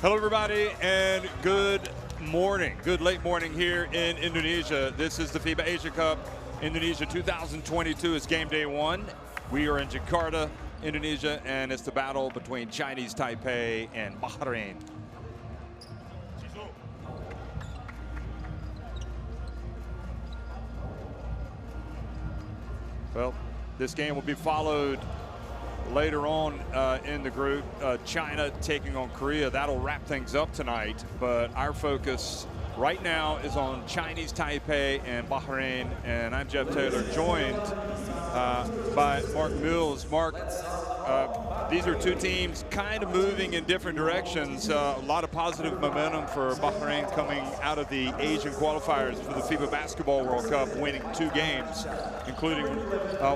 Hello, everybody, and good morning. Good late morning here in Indonesia. This is the FIBA Asia Cup Indonesia 2022. It's game day one. We are in Jakarta, Indonesia, and it's the battle between Chinese Taipei and Bahrain. Well, this game will be followed later on in the group. China taking on Korea. That'll wrap things up tonight, but our focus right now is on Chinese Taipei and Bahrain, and I'm Jeff Taylor, joined by Mark Mills. Mark, these are two teams kind of moving in different directions. A lot of positive momentum for Bahrain coming out of the Asian qualifiers for the FIBA Basketball World Cup, winning 2 games, including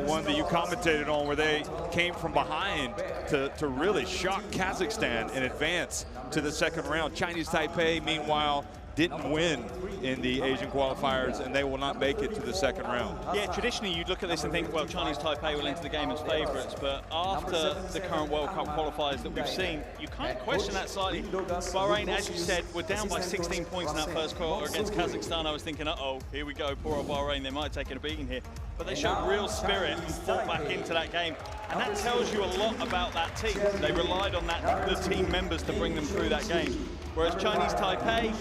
one that you commentated on where they came from behind to really shock Kazakhstan and advance to the second round. Chinese Taipei, meanwhile, didn't win in the Asian qualifiers, and they will not make it to the second round. Yeah, traditionally you'd look at this and think, well, Chinese Taipei will enter the game as favourites, but after the current World Cup qualifiers that we've seen, you kind of question that slightly. Bahrain, as you said, were down by 16 points in that first quarter against Kazakhstan. I was thinking, uh-oh, here we go, poor old Bahrain, they might have taken a beating here. But they showed real spirit and fought back into that game. And that tells you a lot about that team. They relied on the team members to bring them through that game. Whereas Chinese Taipei,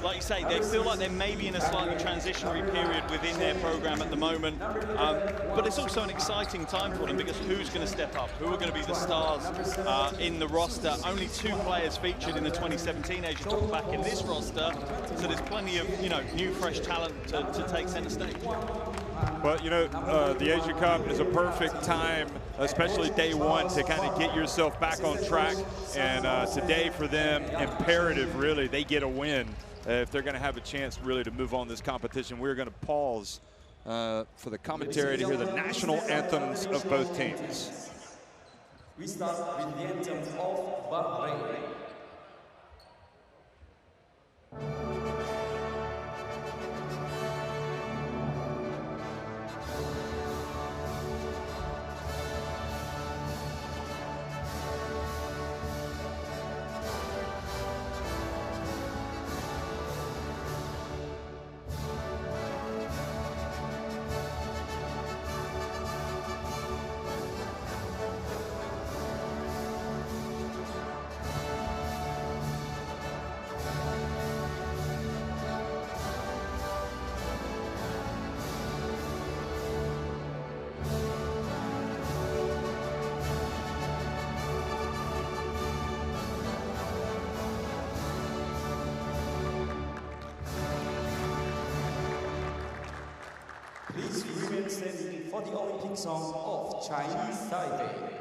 like you say, they feel like they're maybe in a slightly transitionary period within their program at the moment. But it's also an exciting time for them because who's going to step up? Who are going to be the stars in the roster? Only 2 players featured in the 2017 Asia Cup back in this roster. So there's plenty of, new, fresh talent to take center stage. Well, the Asia Cup is a perfect time, especially day one, to kind of get yourself back on track. And today for them, imperative, really, they get a win if they're going to have a chance really to move on this competition. We're going to pause for the commentary to hear the national anthems of both teams. We start with the anthem of Bahrain. Please remain standing for the Olympic song of Chinese Taipei.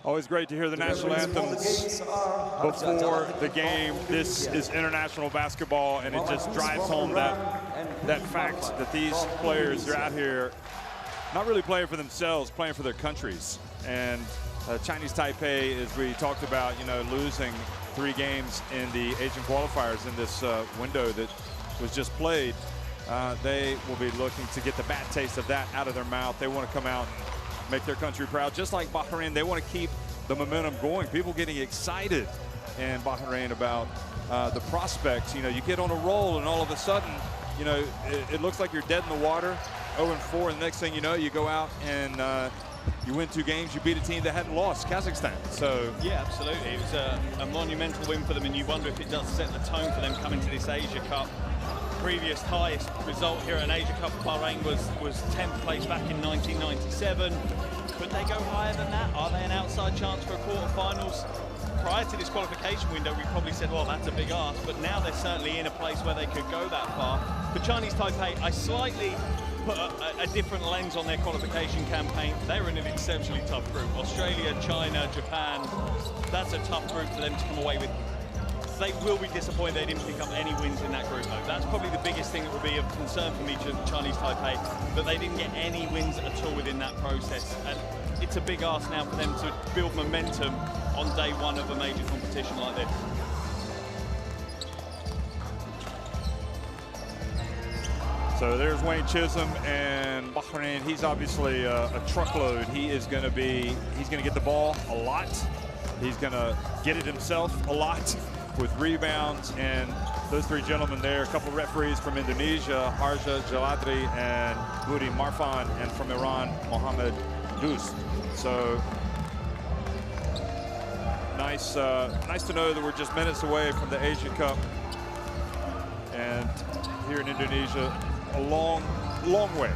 Always great to hear the national anthems before the game. This is international basketball, and it just drives home that fact that these players are out here not really playing for themselves, playing for their countries. And Chinese Taipei, as we talked about, losing 3 games in the Asian qualifiers in this window that was just played. They will be looking to get the bad taste of that out of their mouth. They want to come out and make their country proud. Just like Bahrain, they want to keep the momentum going. People getting excited in Bahrain about the prospects. You get on a roll, and all of a sudden, it looks like you're dead in the water, 0-4, and the next thing you know, you go out and you win 2 games, you beat a team that hadn't lost, Kazakhstan. So yeah, absolutely. It was a monumental win for them, and you wonder if it does set the tone for them coming to this Asia Cup. Previous highest result here at an Asia Cup for Bahrain was 10th place back in 1997. Could they go higher than that? Are they an outside chance for a quarterfinals? Prior to this qualification window, we probably said, well, that's a big ask, but now they're certainly in a place where they could go that far. For Chinese Taipei, I slightly put a different lens on their qualification campaign. They're in an exceptionally tough group. Australia, China, Japan, that's a tough group for them to come away with. They will be disappointed they didn't pick up any wins in that group, though. That's probably the biggest thing that would be of concern for me to Chinese Taipei, that they didn't get any wins at all within that process. And it's a big ask now for them to build momentum on day 1 of a major competition like this. So there's Wayne Chisholm and Bahrain. He's obviously a truckload. He's going to get the ball a lot. He's going to get it himself a lot with rebounds. And those 3 gentlemen there, a couple of referees from Indonesia, Harja Jaladri and Budi Marfan, and from Iran, Mohammed Dus. So nice to know that we're just minutes away from the Asia Cup. And here in Indonesia, a long way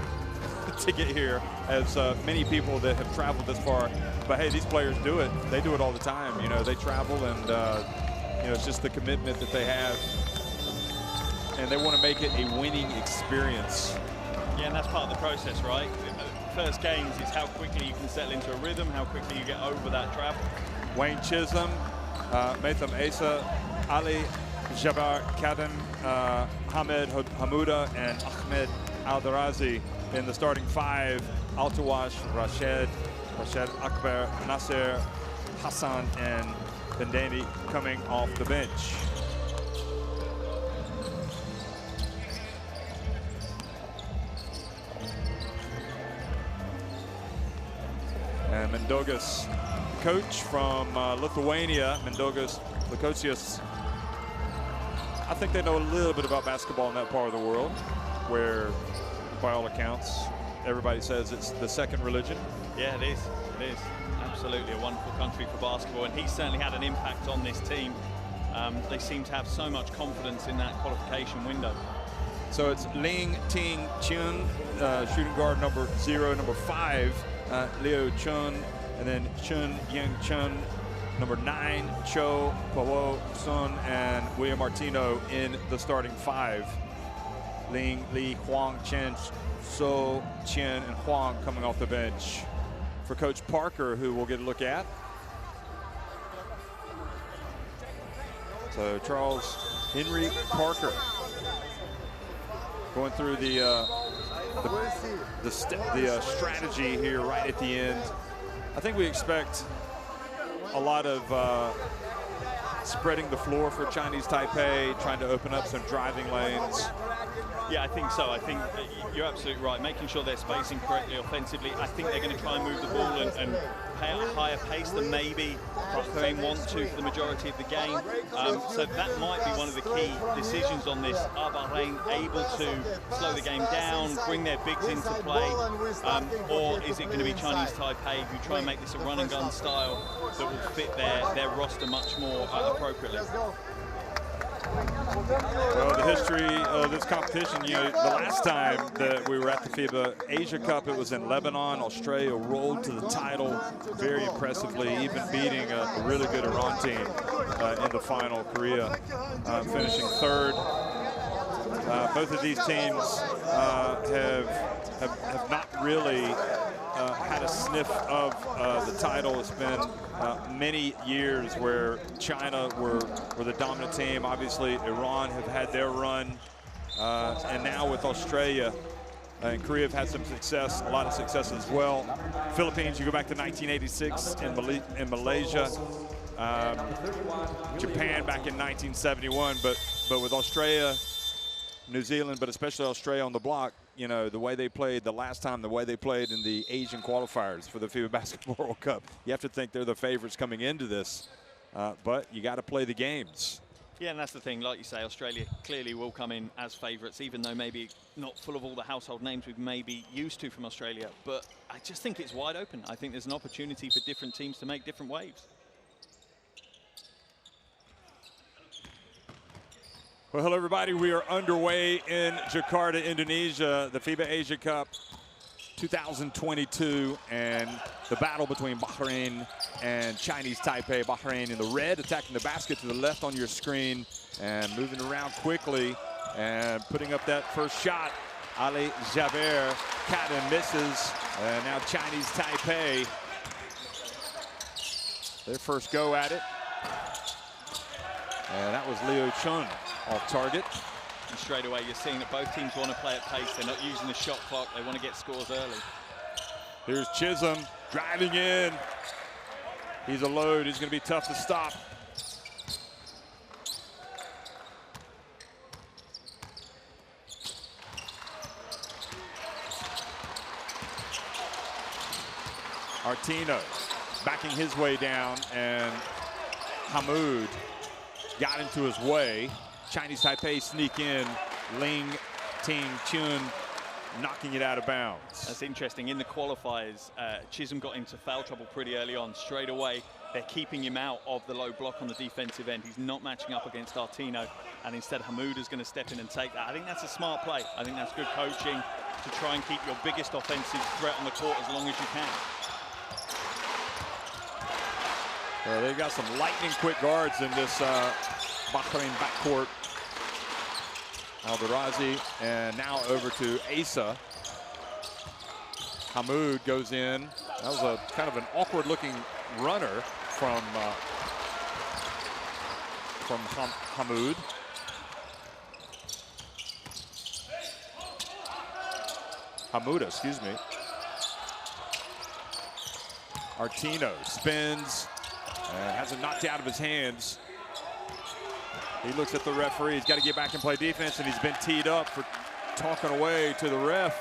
to get here, as many people that have traveled this far. But hey, these players do it. They do it all the time. You know, they travel, and you know, it's just the commitment that they have, and they want to make it a winning experience. Yeah, and that's part of the process, right? First games is how quickly you can settle into a rhythm, how quickly you get over that travel. Wayne Chisholm, Maitham Asa, Ali Jabbar Kadem, Hamed Hamouda, and Ahmed Aldarazi in the starting 5. Altawash, Rashid Akbar, Nasser, Hassan, and Bendani coming off the bench. And Mindaugas, coach from Lithuania, Mindaugas Lukosius. I think they know a little bit about basketball in that part of the world, where, by all accounts, everybody says it's the second religion. Yeah, it is. It is. Absolutely a wonderful country for basketball, and he certainly had an impact on this team. They seem to have so much confidence in that qualification window. So it's Ling Ting Chun, shooting guard number 0, number 5, Liu Chun, and then Chun Yang Chun, number 9, Cho Pawo Sun, and William Martino in the starting 5. Ling, Li, Huang, Chen, So, Chen, and Huang coming off the bench. For Coach Parker, who we'll get a look at. So Charles Henry Parker going through the strategy here right at the end. I think we expect a lot of spreading the floor for Chinese Taipei, trying to open up some driving lanes. Yeah, I think so. I think you're absolutely right. Making sure they're spacing correctly offensively. I think they're going to try and move the ball and play at a higher pace than maybe Bahrain want to for the majority of the game. So that might be one of the key decisions on this. Are Bahrain able to slow the game down, bring their bigs into play, or is it going to be Chinese Taipei who try and make this a run and gun style that will fit their roster much more appropriately? Well, the history of this competition, you know, the last time that we were at the FIBA Asia Cup, it was in Lebanon. Australia rolled to the title very impressively, even beating a really good Iran team in the final. Korea finishing 3rd. Both of these teams have not really had a sniff of the title. It's been many years where China were the dominant team. Obviously, Iran have had their run. And now with Australia and Korea have had some success, a lot of success as well. Philippines, you go back to 1986 in Malaysia. Japan back in 1971, but with Australia, New Zealand, but especially Australia on the block, you know, the way they played the last time, the way they played in the Asian qualifiers for the FIBA Basketball World Cup, you have to think they're the favorites coming into this, but you got to play the games. Yeah, and that's the thing. Like you say, Australia clearly will come in as favourites, even though maybe not full of all the household names we've maybe used to from Australia. But I just think it's wide open. I think there's an opportunity for different teams to make different waves. Well, hello, everybody. We are underway in Jakarta, Indonesia, the FIBA Asia Cup 2022, and the battle between Bahrain and Chinese Taipei. Bahrain in the red, attacking the basket to the left on your screen and moving around quickly and putting up that first shot. Ali Jaber, cat and misses. And now Chinese Taipei, their first go at it. And that was Liu Chun off target. And straight away, you're seeing that both teams want to play at pace. They're not using the shot clock. They want to get scores early. Here's Chisholm driving in. He's a load. He's going to be tough to stop. Artino backing his way down, and Hamoud got into his way. Chinese Taipei sneak in. Ling Ting Chun knocking it out of bounds. That's interesting. In the qualifiers, Chisholm got into foul trouble pretty early on. Straight away, they're keeping him out of the low block on the defensive end. He's not matching up against Artino, and instead Hamoud is going to step in and take that. I think that's a smart play. I think that's good coaching to try and keep your biggest offensive threat on the court as long as you can. Well, they've got some lightning quick guards in this Bahrain backcourt. Alderazi, and now over to Asa. Hamoud goes in. That was a kind of an awkward looking runner from Hamoud. Hamouda, excuse me. Artino spins and has it knocked out of his hands. He looks at the referee. He's got to get back and play defense, and he's been teed up for talking away to the ref.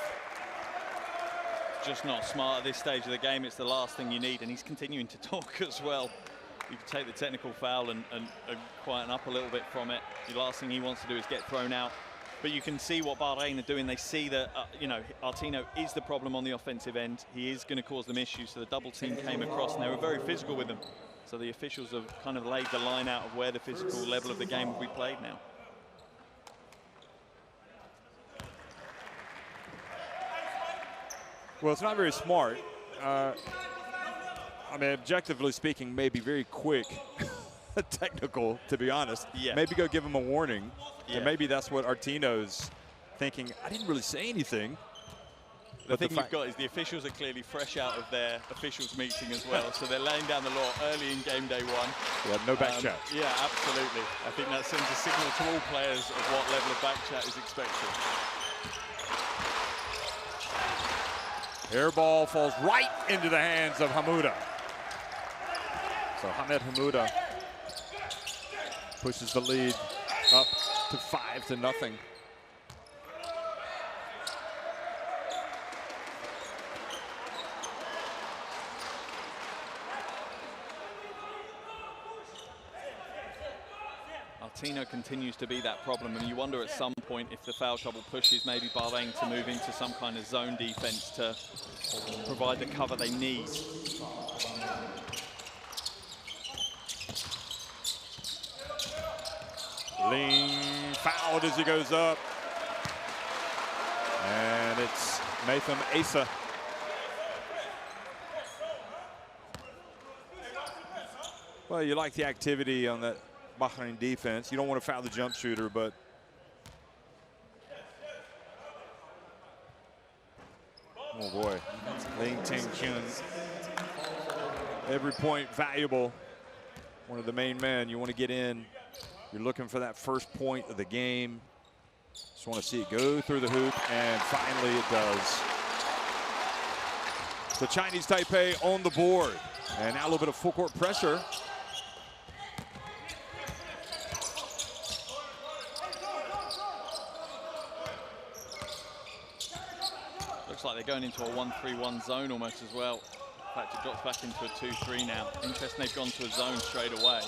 Just not smart at this stage of the game. It's the last thing you need, and he's continuing to talk as well. You can take the technical foul and quieten up a little bit from it. The last thing he wants to do is get thrown out. But you can see what Bahrain are doing. They see that, you know, Artino is the problem on the offensive end. He is going to cause them issues. So the double team came across, and they were very physical with him. So the officials have kind of laid the line out of where the physical level of the game will be played now. Well, it's not very smart. I mean, objectively speaking, maybe very quick. Technical, to be honest. Yeah. Maybe go give him a warning. Yeah. And maybe that's what Artino's thinking. I didn't really say anything. The thing you've got is the officials are clearly fresh out of their officials meeting as well, so they're laying down the law early in game day one. Yeah, no back chat. Yeah, absolutely. I think that sends a signal to all players of what level of back chat is expected. Air ball falls right into the hands of Hamouda. So Hamed Hamouda pushes the lead up to 5-0. Artino continues to be that problem, and you wonder at some point if the foul trouble pushes maybe Bahrain to move into some kind of zone defense to provide the cover they need. Ling fouled as he goes up. And it's Matham Asa. Well, you like the activity on that Bahrain defense. You don't want to foul the jump shooter, but oh boy, Ling Ting Chun. Every point valuable. One of the main men. You want to get in. You're looking for that first point of the game. Just want to see it go through the hoop, and finally it does. So Chinese Taipei on the board, and now a little bit of full court pressure. Looks like they're going into a 1-3-1 zone almost as well. In fact, it drops back into a 2-3 now. Interesting, they've gone to a zone straight away.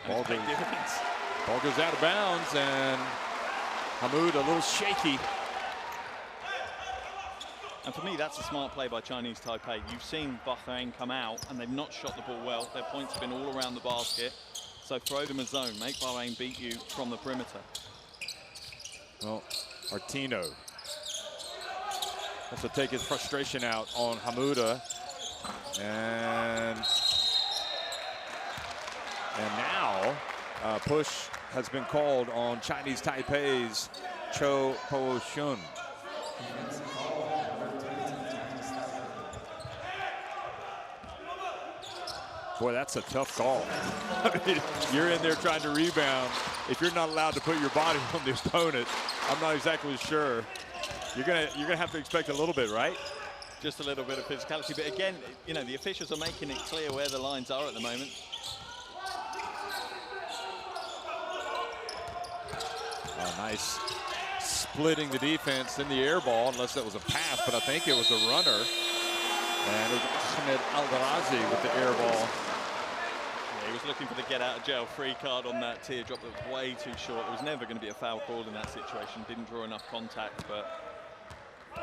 And it's big difference. Ball goes out of bounds, and Hamoud a little shaky. And for me, that's a smart play by Chinese Taipei. You've seen Bahrain come out, and they've not shot the ball well. Their points have been all around the basket. So throw them a zone. Make Bahrain beat you from the perimeter. Well, Artino has to take his frustration out on Hamuda. And now push has been called on Chinese Taipei's Cho Po-shun. Boy, that's a tough call. I mean, you're in there trying to rebound. If you're not allowed to put your body on the opponent, I'm not exactly sure. You're gonna have to expect a little bit, right? Just a little bit of physicality, but again, you know, the officials are making it clear where the lines are at the moment. Oh, nice splitting the defense in the air ball, unless that was a pass, but I think it was a runner. And it was Ahmed Al-Darazi with the air ball. Yeah, he was looking for the get out of jail free card on that teardrop that was way too short. There was never going to be a foul called in that situation. Didn't draw enough contact, but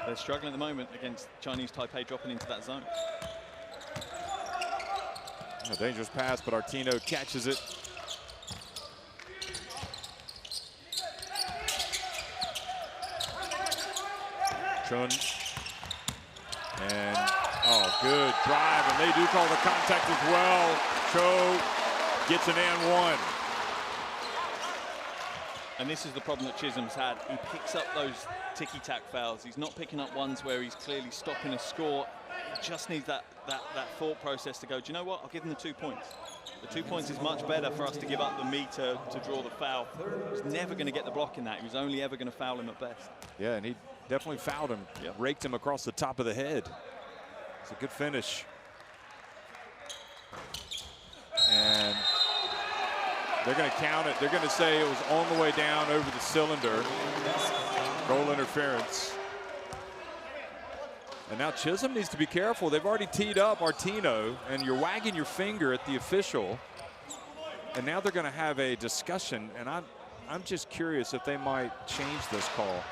they're struggling at the moment against Chinese Taipei dropping into that zone. A dangerous pass, but Artino catches it. Chun. And oh, good drive, and they do call the contact as well. Cho gets an and one. And this is the problem that Chisholm's had. He picks up those ticky-tack fouls. He's not picking up ones where he's clearly stopping a score. He just needs that thought process to go, do you know what? I'll give him the 2 points. The 2 points is much better for us to give up than me to draw the foul. He was never going to get the block in that. He was only ever going to foul him at best. Yeah, and he definitely fouled him. Yep. Raked him across the top of the head. It's a good finish. And they're going to count it. They're going to say it was on the way down over the cylinder. Goal interference. And now Chisholm needs to be careful. They've already teed up Artino, and you're wagging your finger at the official. And now they're going to have a discussion, and I'm just curious if they might change this call.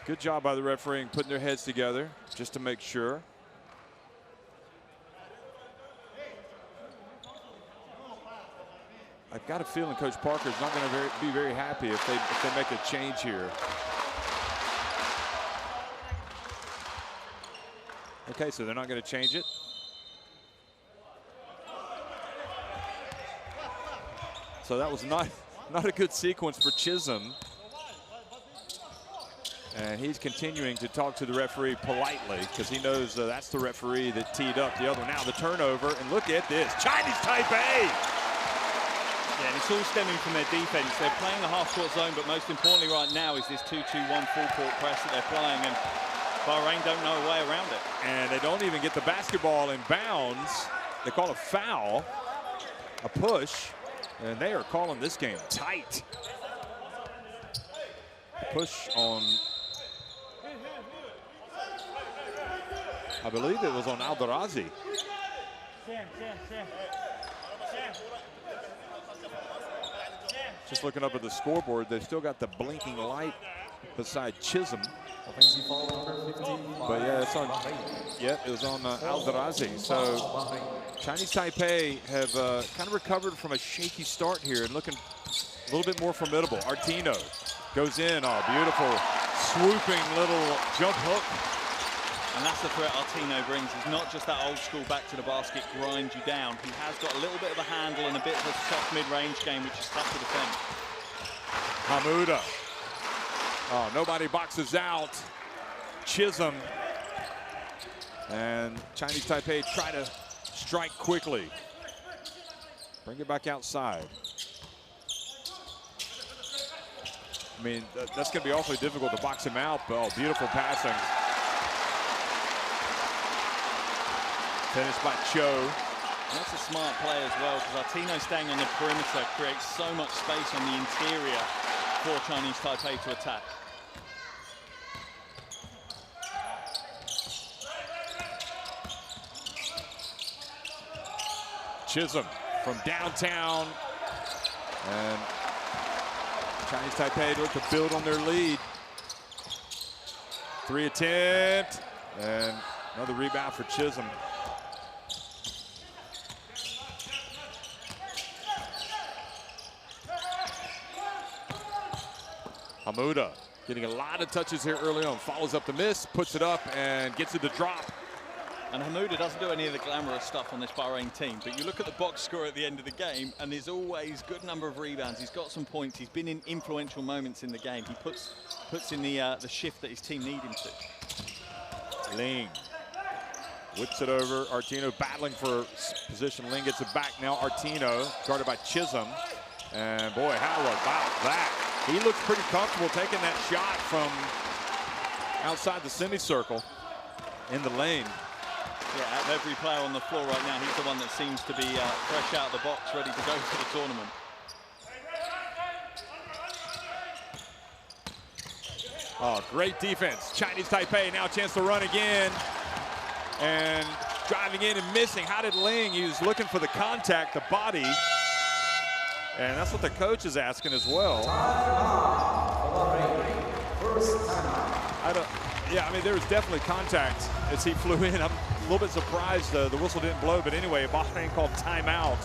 Good job by the referee putting their heads together just to make sure. I've got a feeling Coach Parker's not going to be very happy if they make a change here. Okay, so they're not going to change it. So that was not a good sequence for Chisholm. And he's continuing to talk to the referee politely because he knows that's the referee that teed up the other. Now the turnover, and look at this, Chinese Taipei. Yeah, and it's all stemming from their defense. They're playing the half-court zone, but most importantly right now is this 2-2-1 full-court press that they're playing, and Bahrain don't know a way around it. And they don't even get the basketball in bounds. They call a foul, a push, and they are calling this game tight. Push on, I believe it was on Al-Darazi. Just looking up at the scoreboard, they've still got the blinking light beside Chisholm. But yeah, it's on. Yeah, it was on Al-Darazi. So Chinese Taipei have kind of recovered from a shaky start here and looking a little bit more formidable. Artino goes in. Oh, beautiful swooping little jump hook. And that's the threat Artino brings. It's not just that old school back to the basket, grind you down. He has got a little bit of a handle and a bit of a soft mid-range game, which is tough to defend. Hamuda. Oh, nobody boxes out Chisholm. And Chinese Taipei try to strike quickly. Bring it back outside. I mean, that's going to be awfully difficult to box him out, but oh, beautiful passing. Finished by Cho. And that's a smart play as well, because Artino staying on the perimeter creates so much space on the interior for Chinese Taipei to attack. Chisholm from downtown. And Chinese Taipei look to build on their lead. 3 attempt. And another rebound for Chisholm. Hamuda getting a lot of touches here early on. Follows up the miss, puts it up, and gets it to drop. And Hamuda doesn't do any of the glamorous stuff on this Bahrain team, but you look at the box score at the end of the game, and there's always a good number of rebounds. He's got some points. He's been in influential moments in the game. He puts in the shift that his team need him to. Ling whips it over. Artino battling for position. Ling gets it back now. Artino guarded by Chisholm. And boy, how about that? He looks pretty comfortable taking that shot from outside the semicircle in the lane. Yeah, out of every player on the floor right now, he's the one that seems to be fresh out of the box, ready to go to the tournament. Oh, great defense. Chinese Taipei now a chance to run again. And driving in and missing. How did Ling? He was looking for the contact, the body. And that's what the coach is asking as well. I mean, there was definitely contact as he flew in. I'm a little bit surprised the whistle didn't blow, but anyway, Bahrain called timeout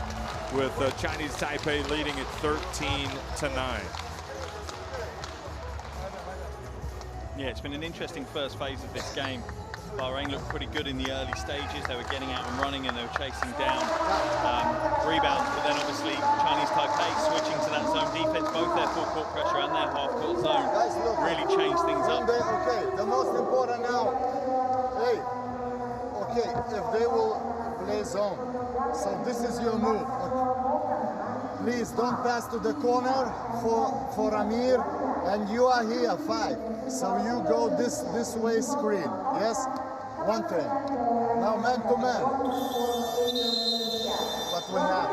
with Chinese Taipei leading at 13-9. Yeah, it's been an interesting first phase of this game. Bahrain looked pretty good in the early stages. They were getting out and running and they were chasing down rebounds, but then obviously Chinese Taipei switching to that zone defense, both their full court pressure and their half court zone, really changed things up. Okay, the most important now, hey, okay, if they will play zone, so this is your move. Okay. Please don't pass to the corner for Amir, and you are here 5. So you go this way screen, yes? One thing. Now man to man. But we have.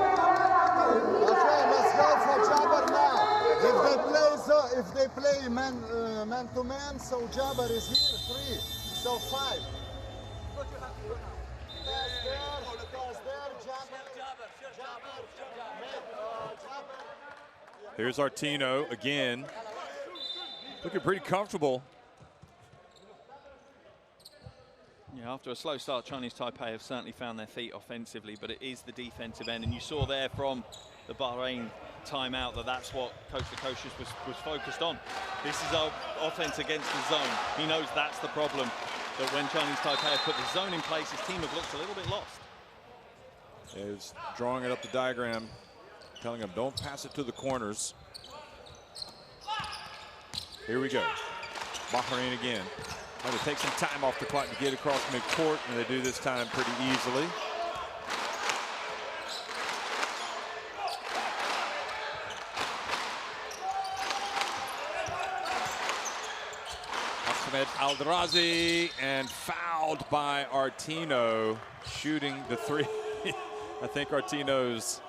Okay, let's go for Jabbar now. If they play man to man, so Jabbar is here 3. So 5. Here's Artino again. Looking pretty comfortable. Yeah, after a slow start, Chinese Taipei have certainly found their feet offensively, but it is the defensive end. And you saw there from the Bahrain timeout that's what Coach Lukosius was focused on. This is our offense against the zone. He knows that's the problem, that when Chinese Taipei have put the zone in place, his team have looked a little bit lost. Is drawing it up the diagram, telling him don't pass it to the corners. Here we go. Bahrain again. Going to take some time off the clock to get across midcourt, and they do this time pretty easily. Ahmed Aldrazi, and fouled by Artino, shooting the 3. I think Artino's.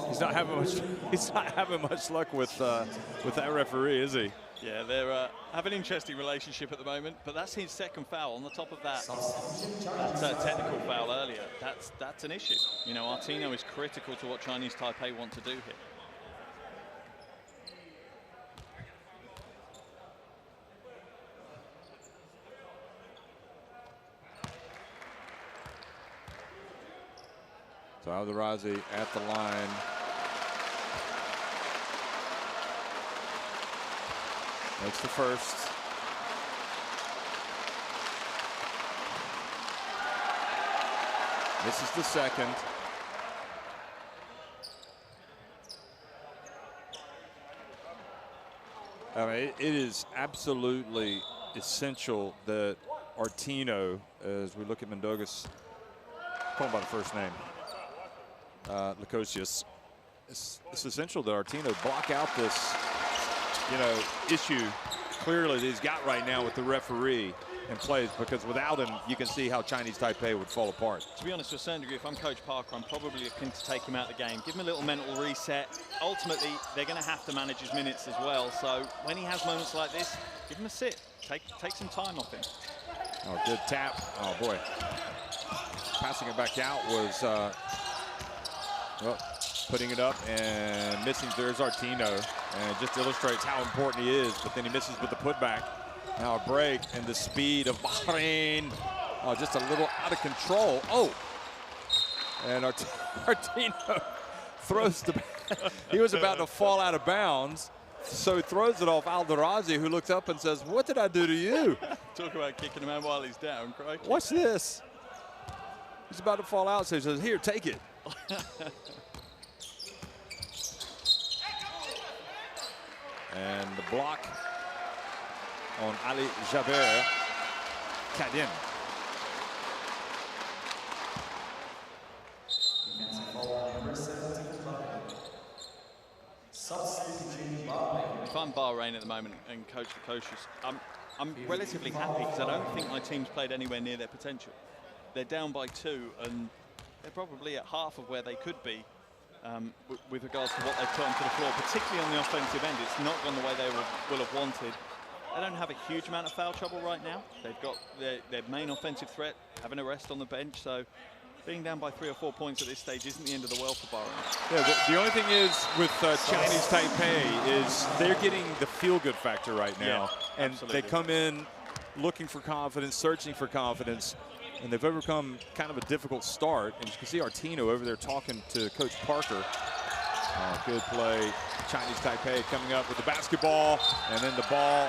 He's not having much luck with that referee, is he? Yeah, they're have an interesting relationship at the moment, but that's his second foul. On the top of that technical foul earlier, that's an issue. You know, Artino is critical to what Chinese Taipei want to do here. So Aldrazi at the line. Makes the first. This is the second. I mean, it is absolutely essential that Artino, as we look at Mendogas, call him by the first name, Lukosius, it's essential that Artino block out this, issue clearly that he's got right now with the referee and plays, because without him, you can see how Chinese Taipei would fall apart. To be honest, to a certain degree, if I'm Coach Parker, I'm probably looking to take him out of the game, give him a little mental reset. Ultimately, they're going to have to manage his minutes as well. So when he has moments like this, give him a sit. Take some time off him. Oh, good tap. Oh, boy. passing it back out was well, putting it up and missing. There's Artino, and it just illustrates how important he is, but then he misses with the putback. Now a break, and the speed of Bahrain, just a little out of control. Oh, and Artino throws the, he was about to fall out of bounds, so he throws it off Alderazi, who looks up and says, "What did I do to you?" Talk about kicking a man while he's down, crikey. What's this? He's about to fall out, so he says, "Here, take it." And the block on Ali Jaber Kadim. If I'm Bahrain at the moment and coach the coaches, I'm relatively happy because I don't think my team's played anywhere near their potential. They're down by 2 and they're probably at half of where they could be with regards to what they've put onto the floor, particularly on the offensive end. It's not gone the way they will have wanted. They don't have a huge amount of foul trouble right now. They've got their main offensive threat having a rest on the bench, so being down by 3 or 4 points at this stage isn't the end of the world for Bahrain. Yeah, the only thing is with Chinese Taipei is they're getting the feel-good factor right now. Yeah, and absolutely. They come in looking for confidence, searching for confidence, and they've overcome kind of a difficult start. And you can see Artino over there talking to Coach Parker. Good play. Chinese Taipei coming up with the basketball, and then the ball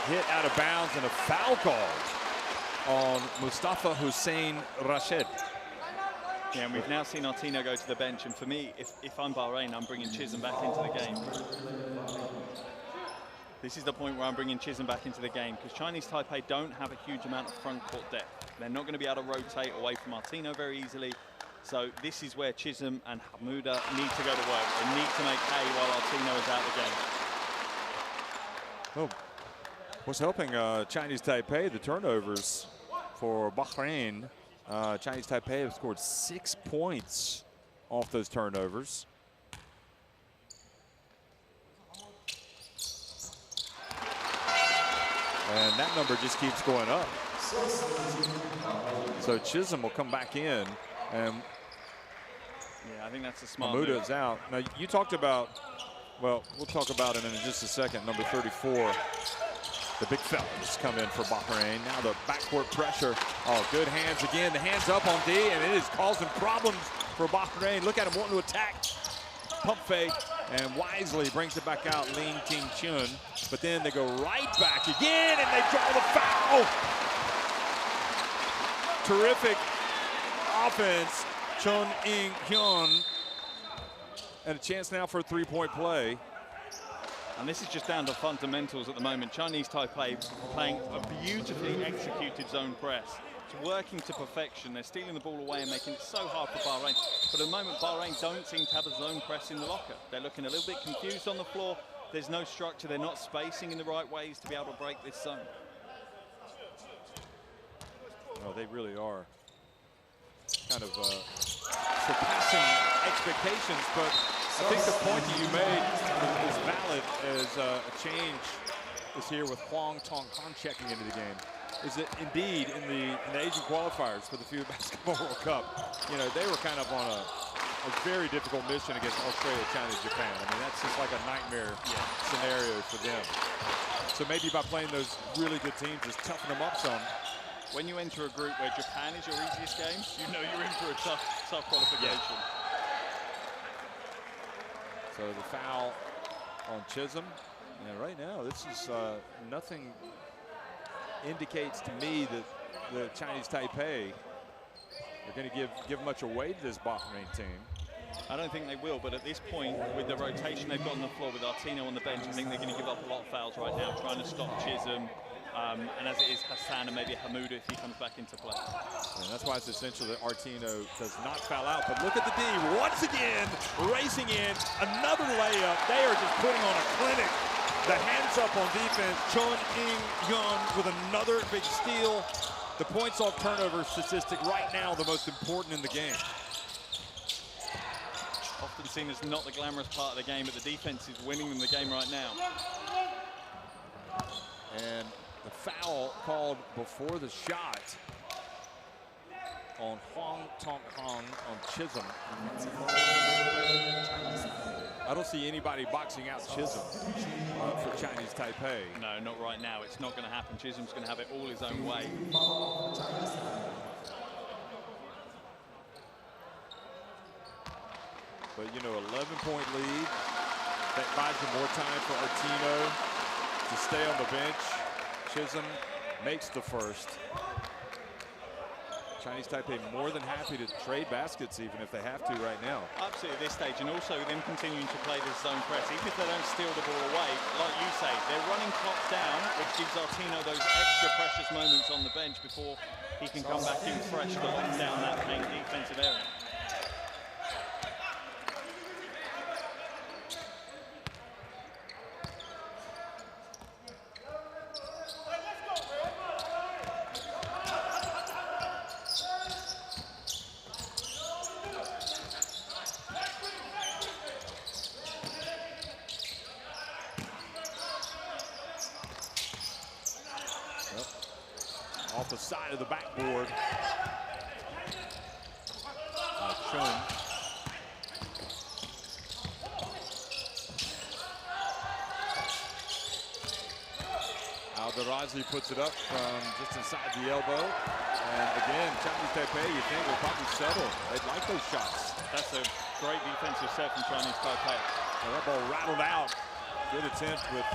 hit out of bounds and a foul call on Mustafa Hussein Rashid. Yeah, and we've now seen Artino go to the bench, and for me, if I'm Bahrain, I'm bringing Chisholm back into the game. This is the point where I'm bringing Chisholm back into the game, because Chinese Taipei don't have a huge amount of front court depth. They're not going to be able to rotate away from Artino very easily. So this is where Chisholm and Hamuda need to go to work. They need to make hay while Artino is out of the game. Oh, what's helping Chinese Taipei, the turnovers for Bahrain. Chinese Taipei have scored 6 points off those turnovers. And that number just keeps going up. So Chisholm will come back in, and yeah, I think that's a smart Hamuda move. is out. Now you talked about, well, we'll talk about it in just a second. Number 34, the big fellas come in for Bahrain. Now the backcourt pressure. Oh, good hands again. The hands up on D, and it is causing problems for Bahrain. Look at him wanting to attack. Pump fake, and wisely brings it back out, Ling Ting Chun. But then they go right back again, and they draw the foul. Terrific offense, Chun In Hyun. And a chance now for a three-point play. And this is just down to fundamentals at the moment. Chinese Taipei playing a beautifully executed zone press. It's working to perfection. They're stealing the ball away and making it so hard for Bahrain. But at the moment, Bahrain don't seem to have a zone press in the locker. They're looking a little bit confused on the floor. There's no structure. They're not spacing in the right ways to be able to break this zone. Oh, they really are kind of surpassing expectations, but I think the point that you made is valid as a change is here with Huang Tonghan checking into the game. Is that indeed in the Asian qualifiers for the FIBA Basketball World Cup, you know, they were kind of on a very difficult mission against Australia, China, Japan. I mean, that's just like a nightmare scenario for them. So maybe by playing those really good teams, just toughen them up some. When you enter a group where Japan is your easiest game, you know you're in for a tough qualification. So the foul on Chisholm. And right now, this is nothing indicates to me that the Chinese Taipei are going to give much away to this Bahrain team. I don't think they will, but at this point, with the rotation they've got on the floor with Artino on the bench, I think they're going to give up a lot of fouls right now, trying to stop Chisholm. And as it is, Hassan and maybe Hamuda if he comes back into play. And that's why it's essential that Artino does not foul out. But look at the D once again, racing in, another layup. They are just putting on a clinic. The hands up on defense. Chun In-hyun with another big steal. The points off turnover statistic right now the most important in the game. Often seen as not the glamorous part of the game, but the defense is winning them the game right now. And the foul called before the shot. on Hwang Tong Han on Chisholm. I don't see anybody boxing out Chisholm for Chinese Taipei. No, not right now. It's not going to happen. Chisholm's going to have it all his own way. But, you know, 11-point lead. That buys you more time for Artino to stay on the bench. Chisholm makes the first. Chinese Taipei more than happy to trade baskets even if they have to right now. Absolutely at this stage, and also them continuing to play this zone press. Even if they don't steal the ball away, like you say, they're running clocks down, which gives Artino those extra precious moments on the bench before he can come back in fresh to lock down that main defensive area. Off the side of the backboard. Chun. Alderazi puts it up from just inside the elbow. And again, Chinese Taipei, you think, will probably settle. They'd like those shots. That's a great defensive set from Chinese Taipei. Well, that ball rattled out. Good attempt with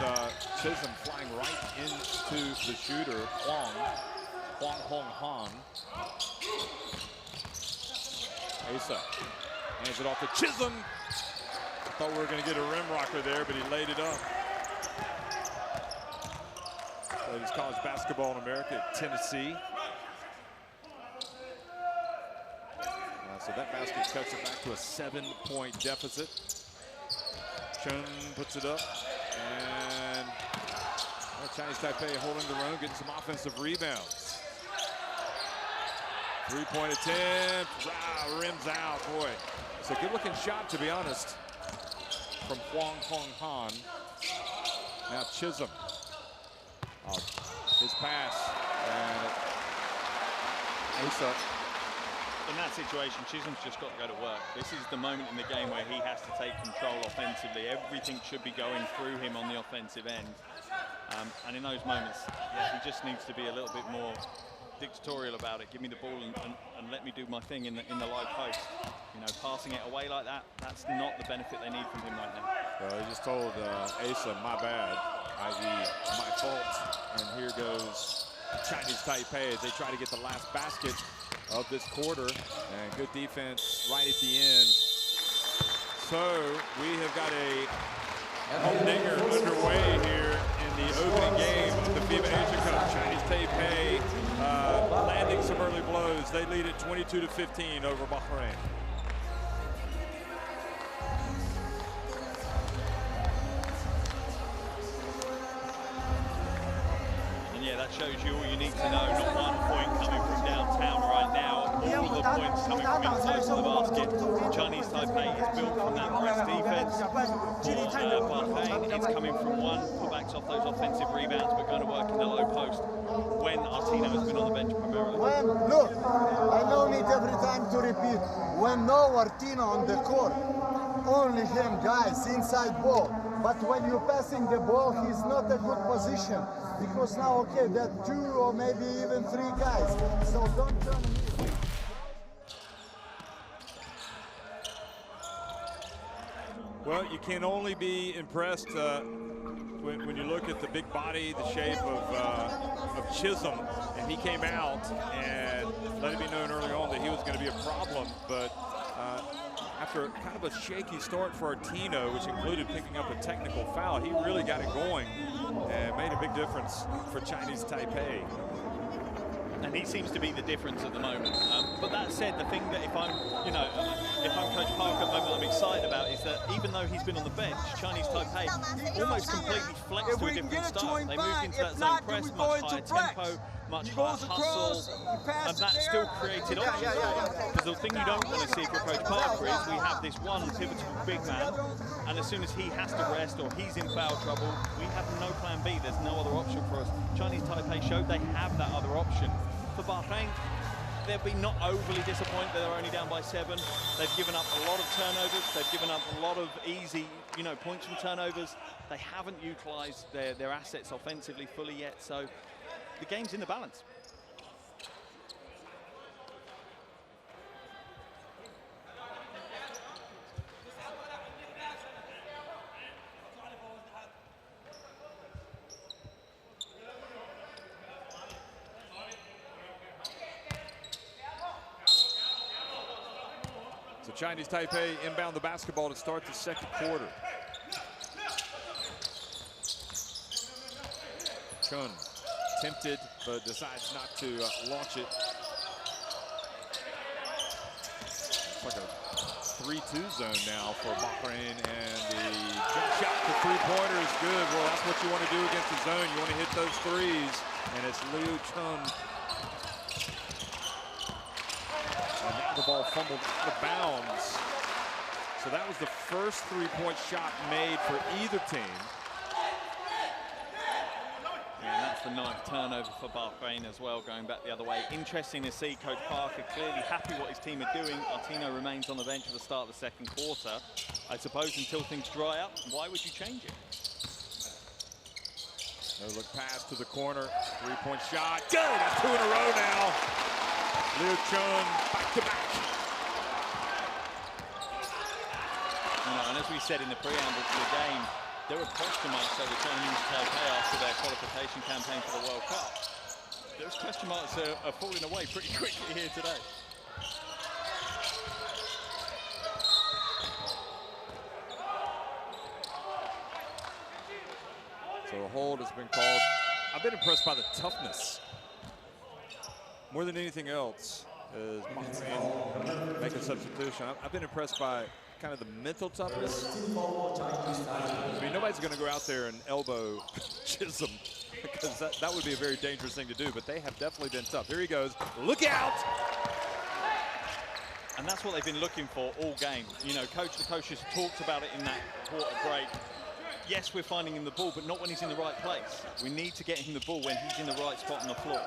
Chisholm flying right into the shooter, Hwang Hong Han. Asa hands it off to Chisholm. I thought we were going to get a rim rocker there, but he laid it up. Played his college basketball in America at Tennessee. So that basket cuts it back to a 7-point deficit. Chun puts it up, and Chinese Taipei holding their own, getting some offensive rebounds. 3-point attempt, rims out, boy. It's a good-looking shot, to be honest, from Hwang Hong Han. Now Chisholm, his pass, and Asa. In that situation, Chisholm's just got to go to work. This is the moment in the game where he has to take control offensively. Everything should be going through him on the offensive end. And in those moments, yeah, he just needs to be a little bit more dictatorial about it. Give me the ball and let me do my thing in the low post. You know, passing it away like that, that's not the benefit they need from him right now. Well, he just told Asa, my bad, i.e. my fault. And here goes Chinese Taipei as they try to get the last basket of this quarter, and good defense right at the end. So we have got a humdinger underway here in the opening game of the FIBA Asia Cup. Chinese Taipei landing some early blows. They lead it 22-15 over Bahrain. And yeah, that shows you all you need to know. Not one point coming from downtown right now. All of the points coming from inside the basket. Chinese Taipei is built from that press defense. Bahrain, it's coming from one. Putbacks off those offensive rebounds, but going to work in the low post when Artino has been on the bench primarily. Look, I don't need every time to repeat. When no Artino on the court, only him, guys, inside ball. But when you're passing the ball, he's not a good position. Because now, okay, there are 2 or maybe even 3 guys. So don't turn here. Well, you can only be impressed when you look at the big body, the shape of Chisholm, and he came out and let it be known early on that he was going to be a problem. But after kind of a shaky start for Artino, which included picking up a technical foul, he really got it going and made a big difference for Chinese Taipei. And he seems to be the difference at the moment. But that said, the thing that if I'm Coach Parker, the moment I'm excited about is that even though he's been on the bench, Chinese Taipei almost completely flexed to a different style. They moved into that zone press, much higher tempo, much higher hustle, and that still created options. Because the thing you don't want to see if you're Coach Parker is we have this one pivotal big man, and as soon as he has to rest or he's in foul trouble, we have no plan B. There's no other option for us. Chinese Taipei showed they have that other option. For Bahrain, they'll be not overly disappointed that they're only down by 7. They've given up a lot of turnovers. They've given up a lot of easy, points from turnovers. They haven't utilised their assets offensively fully yet, so the game's in the balance. So Chinese Taipei inbound the basketball to start the second quarter. Chun tempted, but decides not to launch it. It's like a 3-2 zone now for Bahrain, and the jump shot for three-pointer is good. Well, that's what you want to do against the zone. You want to hit those threes, and it's Liu Chun. And now the ball fumbled out of bounds. So that was the first three-point shot made for either team. And that's the 9th turnover for Bahrain as well, going back the other way. Interesting to see Coach Parker clearly happy what his team are doing. Artino remains on the bench at the start of the second quarter. I suppose until things dry up, why would you change it? No look pass to the corner, three-point shot. Go! That's 2 in a row now. Liu Chun back-to-back. And as we said in the preamble to the game, there were question marks over Chinese Taipei after their qualification campaign for the World Cup. Those question marks are falling away pretty quickly here today. So a hold has been called. I've been impressed by the toughness. More than anything else, is Bahrain making a substitution. I've been impressed by kind of the mental toughness. I mean, nobody's going to go out there and elbow Chisholm, because that would be a very dangerous thing to do, but they have definitely been tough. Here he goes. Look out! And that's what they've been looking for all game. The coach has talked about it in that quarter break. Yes, we're finding him the ball, but not when he's in the right place. We need to get him the ball when he's in the right spot on the floor.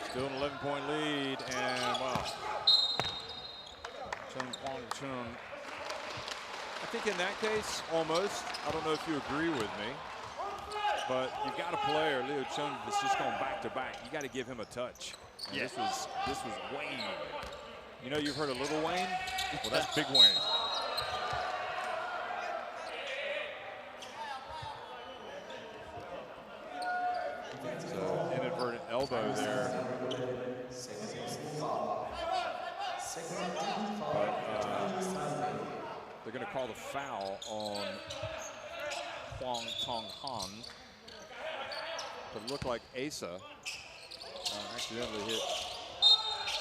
Still an 11-point lead, and wow. Chun. I think in that case, almost, I don't know if you agree with me, but you've got a player, Liu Chun, that's just going back-to-back. You got to give him a touch. Yeah. This was Wayne. You've heard of Little Wayne? Well, that's Big Wayne. So inadvertent elbow there. They're going to call the foul on Huang Tong Han. But it looked like Asa accidentally hit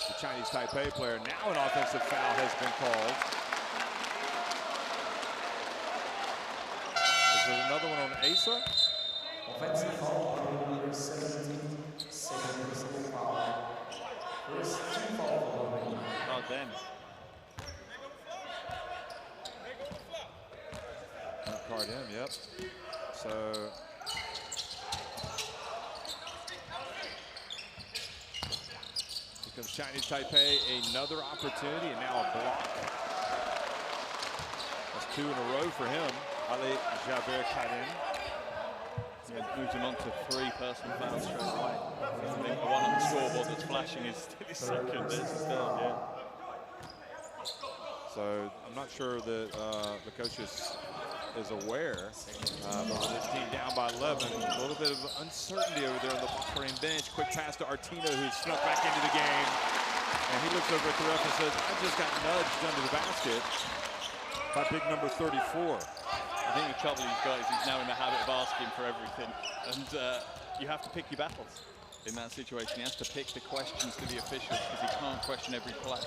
the Chinese Taipei player. Now an offensive foul has been called. Is there another one on Asa? Offensive foul, number 17, second personal foul. First team foul. Not then. Card him, yep. So here comes Chinese Taipei, another opportunity, and now a block. That's 2 in a row for him. Ali Jaber Karim. Moves him on to 3 personal fouls straight away. I think the one on the scoreboard that's flashing is second. Still, yeah. So I'm not sure that the coach is aware, but with this team down by 11, a little bit of uncertainty over there on the Bahrain bench. Quick pass to Artino, who snuck back into the game. And he looks over at the ref and says, I just got nudged under the basket by big number 34. I think the trouble he's got is he's now in the habit of asking for everything. And you have to pick your battles in that situation. He has to pick the questions to the officials because he can't question every play.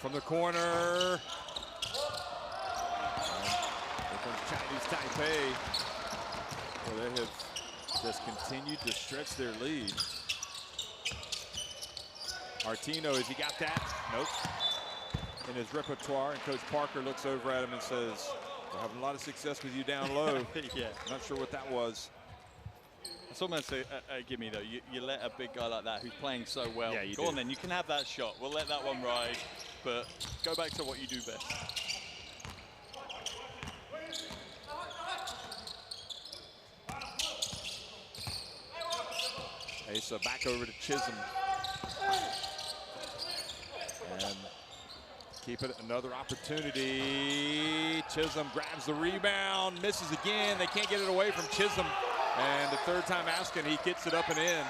From the corner. Here comes Chinese Taipei. Well, they have just continued to stretch their lead. Artino, has he got that? Nope. In his repertoire, and Coach Parker looks over at him and says, we're having a lot of success with you down low. Yeah. Not sure what that was. It's almost a gimme, though. You let a big guy like that, who's playing so well, go on then, you can have that shot. We'll let that one ride, but go back to what you do best. Asa back over to Chisholm. And keep it, another opportunity. Chisholm grabs the rebound, misses again. They can't get it away from Chisholm. And the third time asking, he gets it up and in.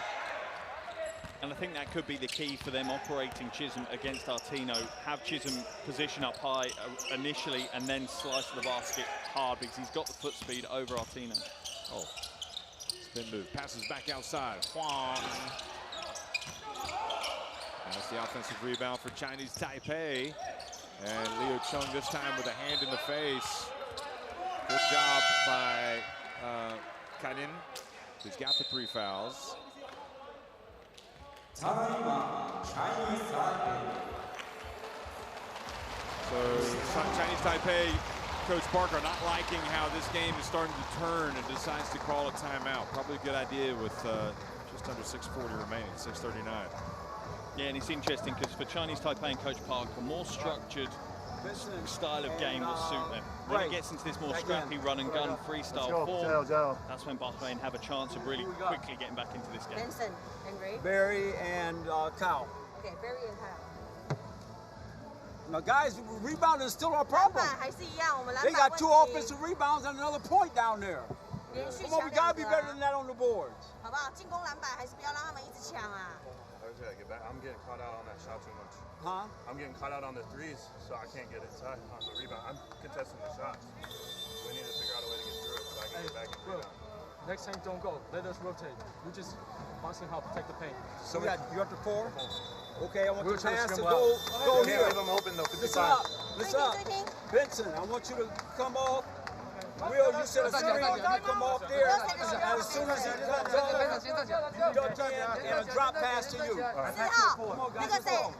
And I think that could be the key for them operating Chisholm against Artino. Have Chisholm position up high initially and then slice the basket hard because he's got the foot speed over Artino. Oh, spin move, passes back outside. Huang. That's the offensive rebound for Chinese Taipei. And Leo Chung this time with a hand in the face. Good job by Kanin, who's got the 3 fouls. Chinese Taipei. So Chinese Taipei, Coach Parker, not liking how this game is starting to turn and decides to call a timeout. Probably a good idea with just under 6:40 remaining, 6:39. Yeah, and it's interesting because for Chinese Taipei and Coach Parker, more structured style of game will suit them. When it gets into this more scrappy run and gun freestyle form, that's when Bahrain have a chance of really quickly getting back into this game. Benson and Ray. Barry and Kyle. Okay, Barry and Kyle. Now, guys, rebounding is still our problem. They got 2 offensive rebounds and another point down there. Come on, we gotta be better than that on the boards. I'm getting caught out on that shot too much. Huh? I'm getting caught out on the threes, so I can't get inside on the rebound. I'm contesting the shots. We need to figure out a way to get through it so I can get back and rebound. Next time, don't go. Let us rotate. We just constantly help protect the paint. So you got the 4? Okay, I want the pass to go Can't here. leave them open though. Listen up. Listen up. Benson, I want you to come off. Will, you set a screen, you come off there, and as soon as he comes over, you duck in and a drop pass to you. Come on, guys, let's go.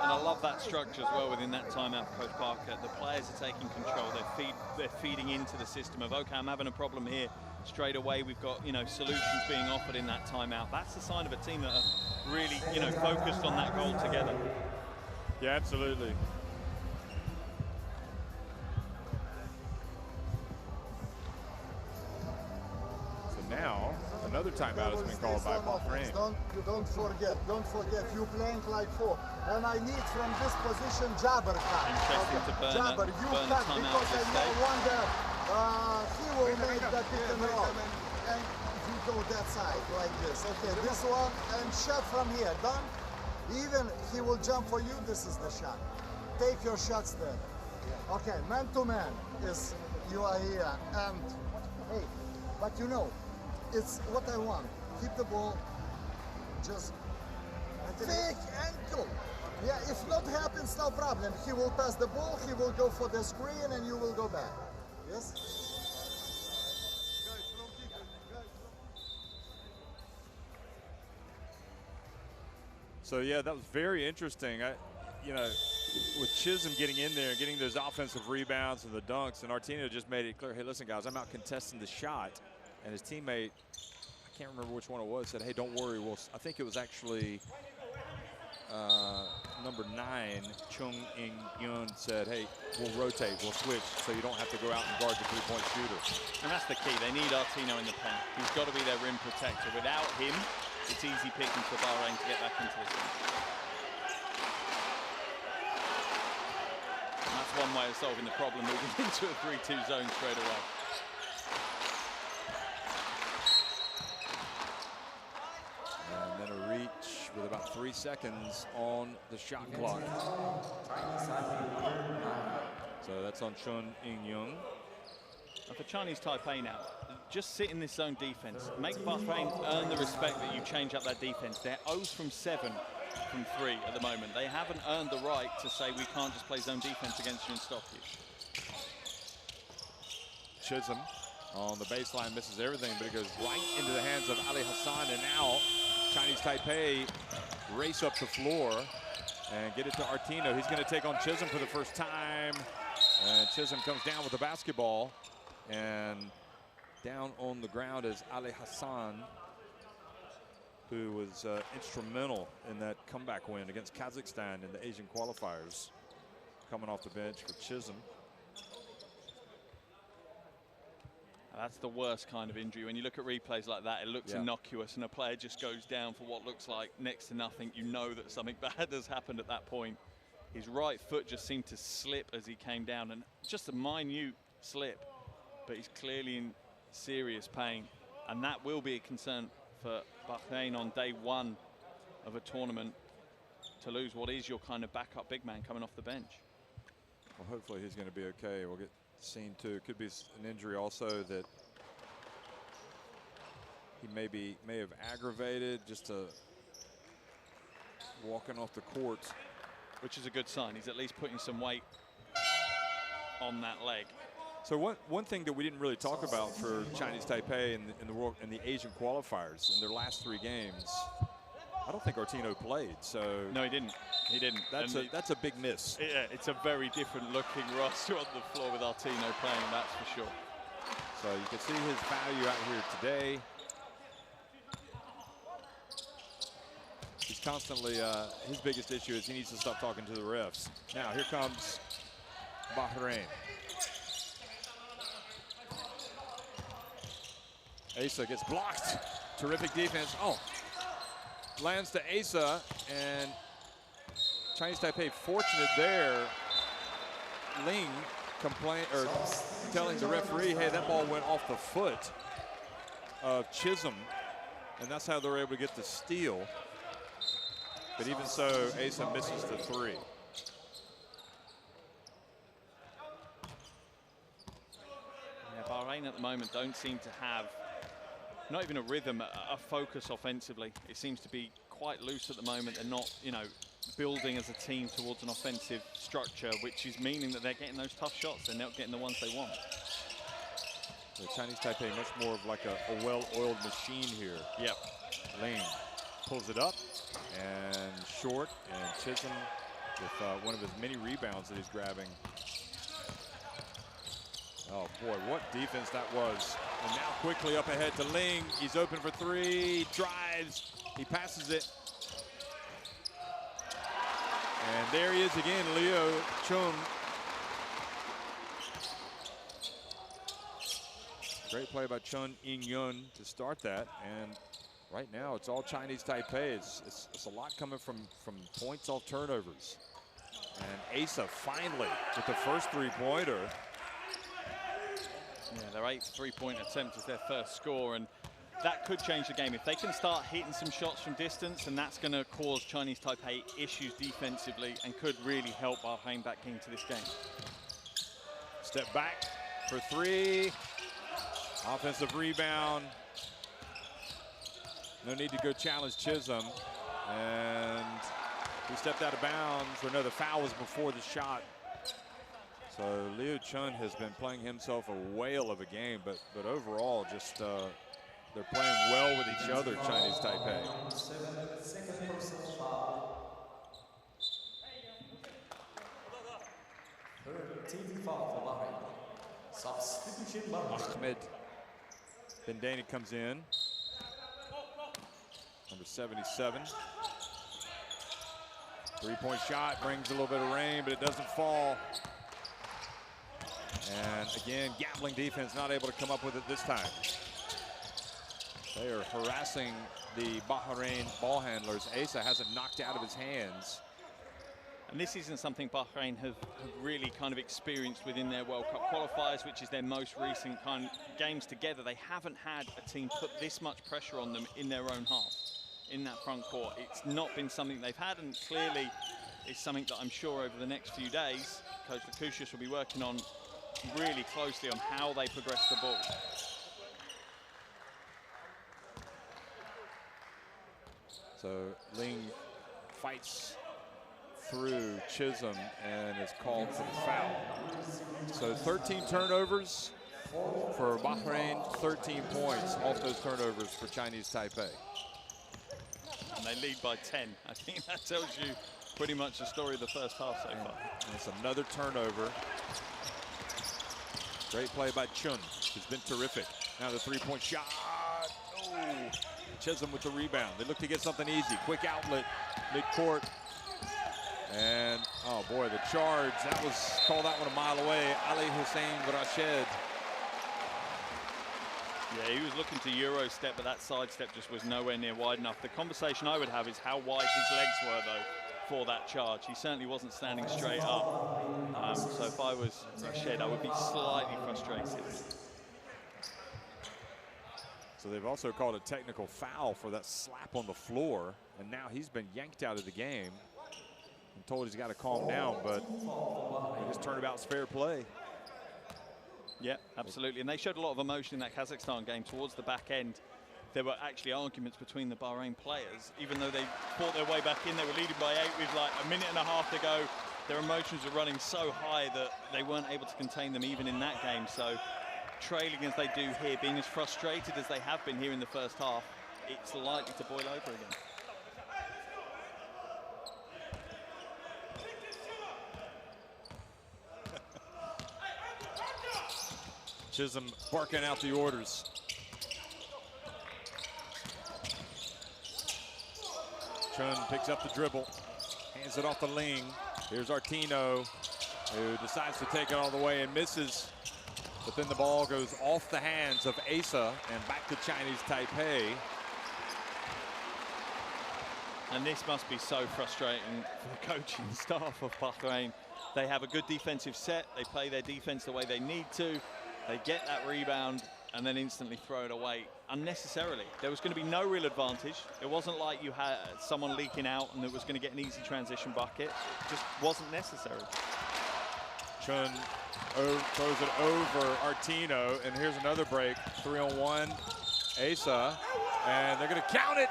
And I love that structure as well within that timeout for Coach Parker. The players are taking control. They're feeding into the system of, okay, I'm having a problem here. Straight away, we've got, solutions being offered in that timeout. That's the sign of a team that are really, focused on that goal together. Yeah, absolutely. Now, another timeout has been called by Bahrain. Don't forget, you playing like 4. And I need from this position Jabber cut. Interesting to burn Jabber, that, you burn cut the timeout because at this I stage. wonder he will make that pick and roll. And you go that side like this. Okay, this one and shot from here. Done. Even he will jump for you. This is the shot. Take your shots there. Okay, man to man is you are here and hey, but it's what I want. Keep the ball, just take and go. Yeah, if not happens, no problem. He will pass the ball, he will go for the screen, and you will go back. Yes? So yeah, that was very interesting. With Chisholm getting in there and getting those offensive rebounds and the dunks, and Artino just made it clear, hey, listen, guys, I'm out contesting the shot. And his teammate, I can't remember which one it was, said, hey, don't worry. I think it was actually number 9, Chung In-yun, said, hey, we'll rotate, we'll switch, so you don't have to go out and guard the 3-point shooter. And that's the key. They need Artino in the paint. He's got to be their rim protector. Without him, it's easy picking for Bahrain to get back into this game. And that's one way of solving the problem, moving into a 3-2 zone straight away. And then a reach with about 3 seconds on the shot clock. So that's on Chun In-young. And for Chinese Taipei now, just sit in this zone defense. Make Bahrain earn the respect that you change up that defense. They're 0 from 7 from 3 at the moment. They haven't earned the right to say we can't just play zone defense against you and stop you. Chisholm on the baseline misses everything, but it goes right into the hands of Ali Hassan, and now Chinese Taipei race up the floor and get it to Artino. He's going to take on Chisholm for the first time, and Chisholm comes down with the basketball, and down on the ground is Ali Hassan, who was instrumental in that comeback win against Kazakhstan in the Asian qualifiers, coming off the bench for Chisholm. That's the worst kind of injury. When you look at replays like that, it looks innocuous, and a player just goes down for what looks like next to nothing. You know that something bad has happened at that point. His right foot just seemed to slip as he came down, and just a minute slip, but he's clearly in serious pain, and that will be a concern for Bahrain on day one of a tournament, to lose what is your kind of backup big man coming off the bench. Well, hopefully he's going to be okay. We'll get seen too. It could be an injury also that he may have aggravated just walking off the court, which is a good sign. He's at least putting some weight on that leg. So one thing that we didn't really talk about for Chinese Taipei in the Asian qualifiers in their last 3 games, I don't think Artino played. So no, he didn't. He didn't. That's a big miss. Yeah, it's a very different looking roster on the floor with Artino playing, that's for sure. So you can see his value out here today. He's constantly, his biggest issue is he needs to stop talking to the refs. Now here comes Bahrain. Asa gets blocked. Terrific defense. Oh, lands to Asa, and Chinese Taipei fortunate there. Ling telling the referee, hey, that ball went off the foot of Chisholm, and that's how they were able to get the steal. But even so, Asa misses the 3. Yeah, Bahrain at the moment don't seem to have not even a rhythm, a focus offensively. It seems to be quite loose at the moment. They're not, you know, building as a team towards an offensive structure, which is meaning that they're getting those tough shots. They're not getting the ones they want. The Chinese Taipei much more of like a well-oiled machine here. Yep. Lane pulls it up and short, and Chisholm with one of his many rebounds that he's grabbing. Oh boy, what defense that was. And now quickly up ahead to Ling. He's open for 3, drives, he passes it. And there he is again, Liu Chun. Great play by Chun In-yun to start that. And right now it's all Chinese Taipei. It's a lot coming from points off turnovers. And Asa finally with the first 3-pointer. Yeah, their 8th 3-point attempt is their first score, and that could change the game. If they can start hitting some shots from distance, and that's going to cause Chinese Taipei issues defensively and could really help Bahrain back into this game. Step back for 3. Offensive rebound. No need to go challenge Chisholm. And he stepped out of bounds. Or no, the foul was before the shot. So Liu Chun has been playing himself a whale of a game, but overall just they're playing well with each other, Chinese Taipei. Ahmed Bendani comes in, number 77. 3-point shot brings a little bit of rain, but it doesn't fall. And again, gambling defense not able to come up with it this time. They are harassing the Bahrain ball handlers. Asa has it knocked out of his hands. And this isn't something Bahrain have really kind of experienced within their World Cup qualifiers, which is their most recent kind of games together. They haven't had a team put this much pressure on them in their own half, in that front court. It's not been something they've had, and clearly it's something that I'm sure over the next few days, Coach Lukushis will be working on really closely on how they progress the ball. So Ling fights through Chisholm and is called for the foul. So 13 turnovers for Bahrain, 13 points off those turnovers for Chinese Taipei. And they lead by 10. I think that tells you pretty much the story of the first half so far. And it's another turnover. Great play by Chun, who's been terrific. Now the three-point shot. Oh, Chisholm with the rebound. They look to get something easy. Quick outlet, mid-court. And, oh boy, the charge. That was, call that one a mile away. Ali Hussein Rashed. Yeah, he was looking to Euro step, but that side step just was nowhere near wide enough. The conversation I would have is how wide his legs were, though, for that charge. He certainly wasn't standing straight up. So if I was Rashed, I would be slightly frustrated. So they've also called a technical foul for that slap on the floor, and now he's been yanked out of the game and told he's got to calm down, but his turnabout's fair play. Yeah, absolutely. And they showed a lot of emotion in that Kazakhstan game. Towards the back end, there were actually arguments between the Bahrain players. Even though they fought their way back in, they were leading by 8 with like a minute and a half to go. Their emotions were running so high that they weren't able to contain them even in that game. So trailing as they do here, being as frustrated as they have been here in the first half, it's likely to boil over again. Chisholm barking out the orders. Chun picks up the dribble, hands it off the Ling. Here's Artino, who decides to take it all the way and misses. But then the ball goes off the hands of Asa and back to Chinese Taipei. And this must be so frustrating for the coaching staff of Bahrain. They have a good defensive set. They play their defense the way they need to. They get that rebound and then instantly throw it away unnecessarily. There was going to be no real advantage. It wasn't like you had someone leaking out and it was going to get an easy transition bucket. It just wasn't necessary. Chun throws it over Artino, and here's another break. 3-on-1, Asa, and they're going to count it.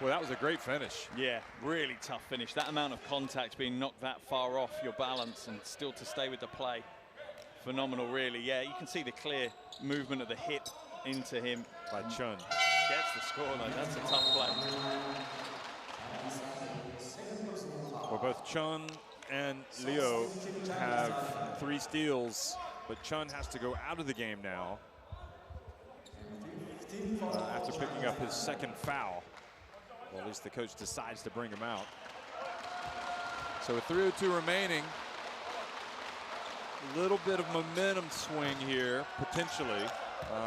Well, that was a great finish. Yeah, really tough finish. That amount of contact, being knocked that far off your balance and still to stay with the play. Phenomenal, really. Yeah, you can see the clear movement of the hip into him. By Chun. Gets the score, though. That's a tough play. Well, both Chun and Leo have 3 steals, but Chun has to go out of the game now after picking up his second foul. Well, at least the coach decides to bring him out. So with 3:02 remaining, a little bit of momentum swing here, potentially,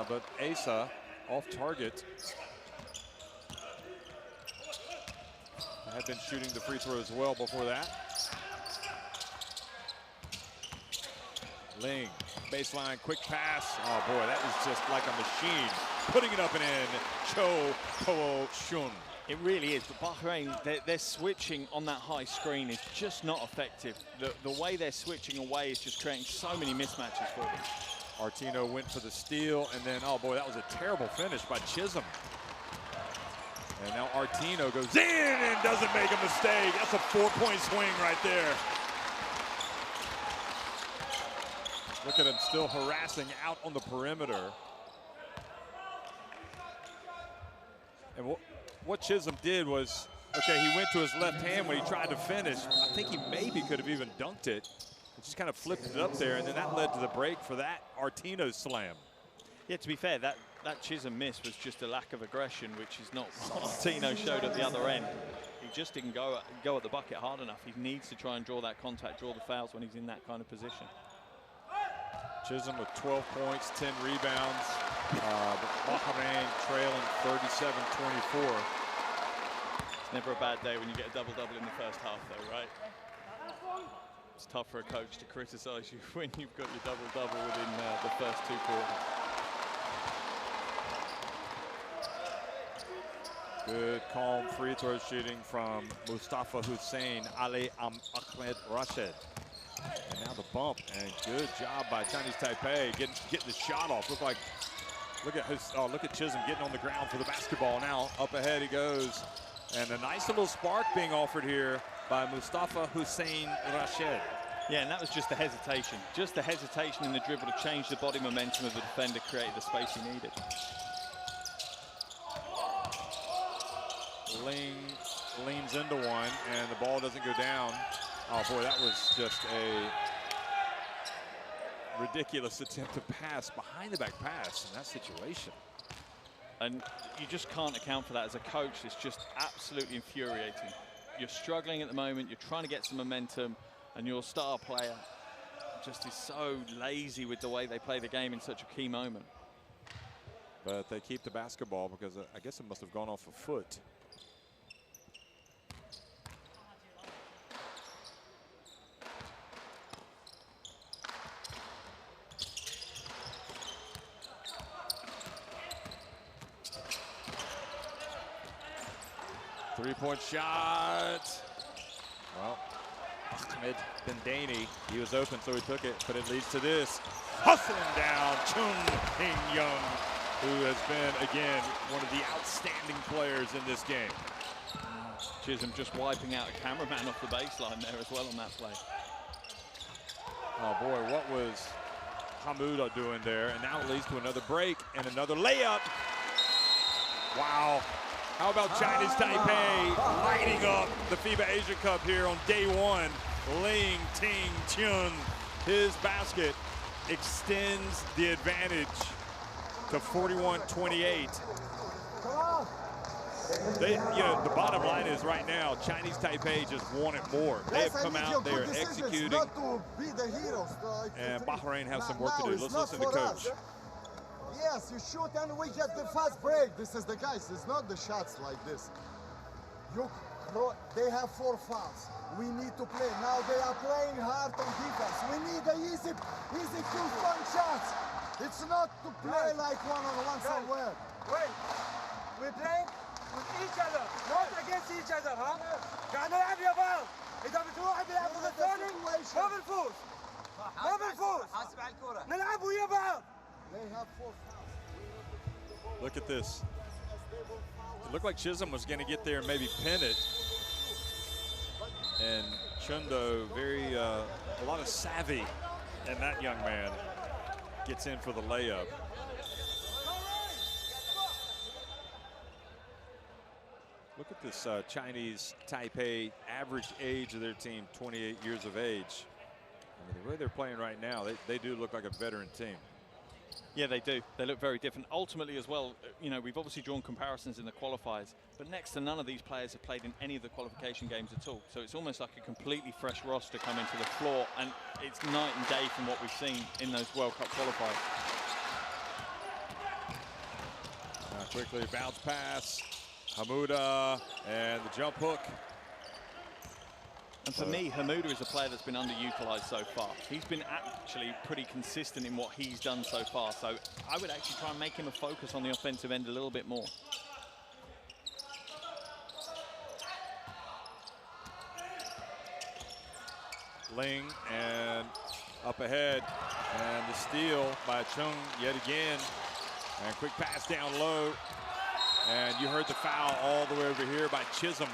but Asa off target. Had been shooting the free throw as well before that. Ling, baseline, quick pass. Oh boy, that is just like a machine. Putting it up and in, Cho Po-Shun. It really is, but Bahrain, their switching on that high screen is just not effective. The way they're switching away is just creating so many mismatches for them. Artino went for the steal, and then, oh boy, that was a terrible finish by Chisholm. And now Artino goes in and doesn't make a mistake. That's a 4-point swing right there. Look at him still harassing out on the perimeter. And what Chisholm did was, okay, he went to his left hand when he tried to finish. I think he maybe could have even dunked it. He just kind of flipped it up there, and then that led to the break for that Artino slam. Yeah, to be fair, that Chisholm miss was just a lack of aggression, which is not what Artino showed at the other end. He just didn't go at the bucket hard enough. He needs to try and draw that contact, draw the fouls when he's in that kind of position. Chisholm with 12 points, 10 rebounds. Bahrain trailing 37-24. It's never a bad day when you get a double-double in the first half, though, right? It's tough for a coach to criticize you when you've got your double-double within the first 2 quarters. Good, calm free throw shooting from Mustafa Hussein, Ali Ahmed Rashid. And now the bump, and good job by Chinese Taipei getting the shot off. Look at Chisholm getting on the ground for the basketball now. Up ahead he goes, and a nice little spark being offered here by Mustafa Hussein Rashid. Yeah, and that was just the hesitation. Just the hesitation in the dribble to change the body momentum of the defender, created the space he needed. Ling leans into one, and the ball doesn't go down. Oh boy, that was just a ridiculous attempt to pass, behind the back pass in that situation. And you just can't account for that as a coach. It's just absolutely infuriating. You're struggling at the moment, you're trying to get some momentum, and your star player just is so lazy with the way they play the game in such a key moment. But they keep the basketball because I guess it must have gone off a foot. Three-point shot. Well, Ahmed Bendani, he was open, so he took it, but it leads to this. Hustling down, Chung Ping-young, who has been, again, one of the outstanding players in this game. Chisholm just wiping out a cameraman off the baseline there as well on that play. Oh, boy, what was Hamouda doing there? And now it leads to another break and another layup. Wow. How about Chinese Taipei lighting up the FIBA Asia Cup here on day one? Ling Ting Chun, his basket extends the advantage to 41-28. The bottom line is right now, Chinese Taipei just want it more. They have come out, they are executing, and Bahrain has some work to do. Let's listen to Coach. Yes, you shoot and we get the fast break. This is the guys, it's not the shots like this. They have 4 fouls. We need to play. Now they are playing hard on defense. We need the easy 2-point shots. It's not to play like one-on-one somewhere. Wait, we play with each other, not against each other, huh? قاعد نلعب يا بعض. إذا بتروح بيلعب ضد الثاني ما بنفوز. ما بنفوز. حاسب على الكرة. نلعب ويا بعض. They have 4 fouls. Look at this. It looked like Chisholm was going to get there and maybe pin it. And Chundo, a lot of savvy, and that young man gets in for the layup. Look at this Chinese Taipei average age of their team, 28 years of age. I mean, the way they're playing right now, they do look like a veteran team. Yeah, they do. They look very different. Ultimately as well, we've obviously drawn comparisons in the qualifiers, but next to none of these players have played in any of the qualification games at all. So it's almost like a completely fresh roster coming to the floor, and it's night and day from what we've seen in those World Cup qualifiers. Quickly, bounce pass, Hamouda, and the jump hook. And for me, Hamouda is a player that's been underutilized so far. He's been actually pretty consistent in what he's done so far. So I would actually try and make him a focus on the offensive end a little bit more. Ling and up ahead, and the steal by Chung yet again. And quick pass down low. And you heard the foul all the way over here by Chisholm.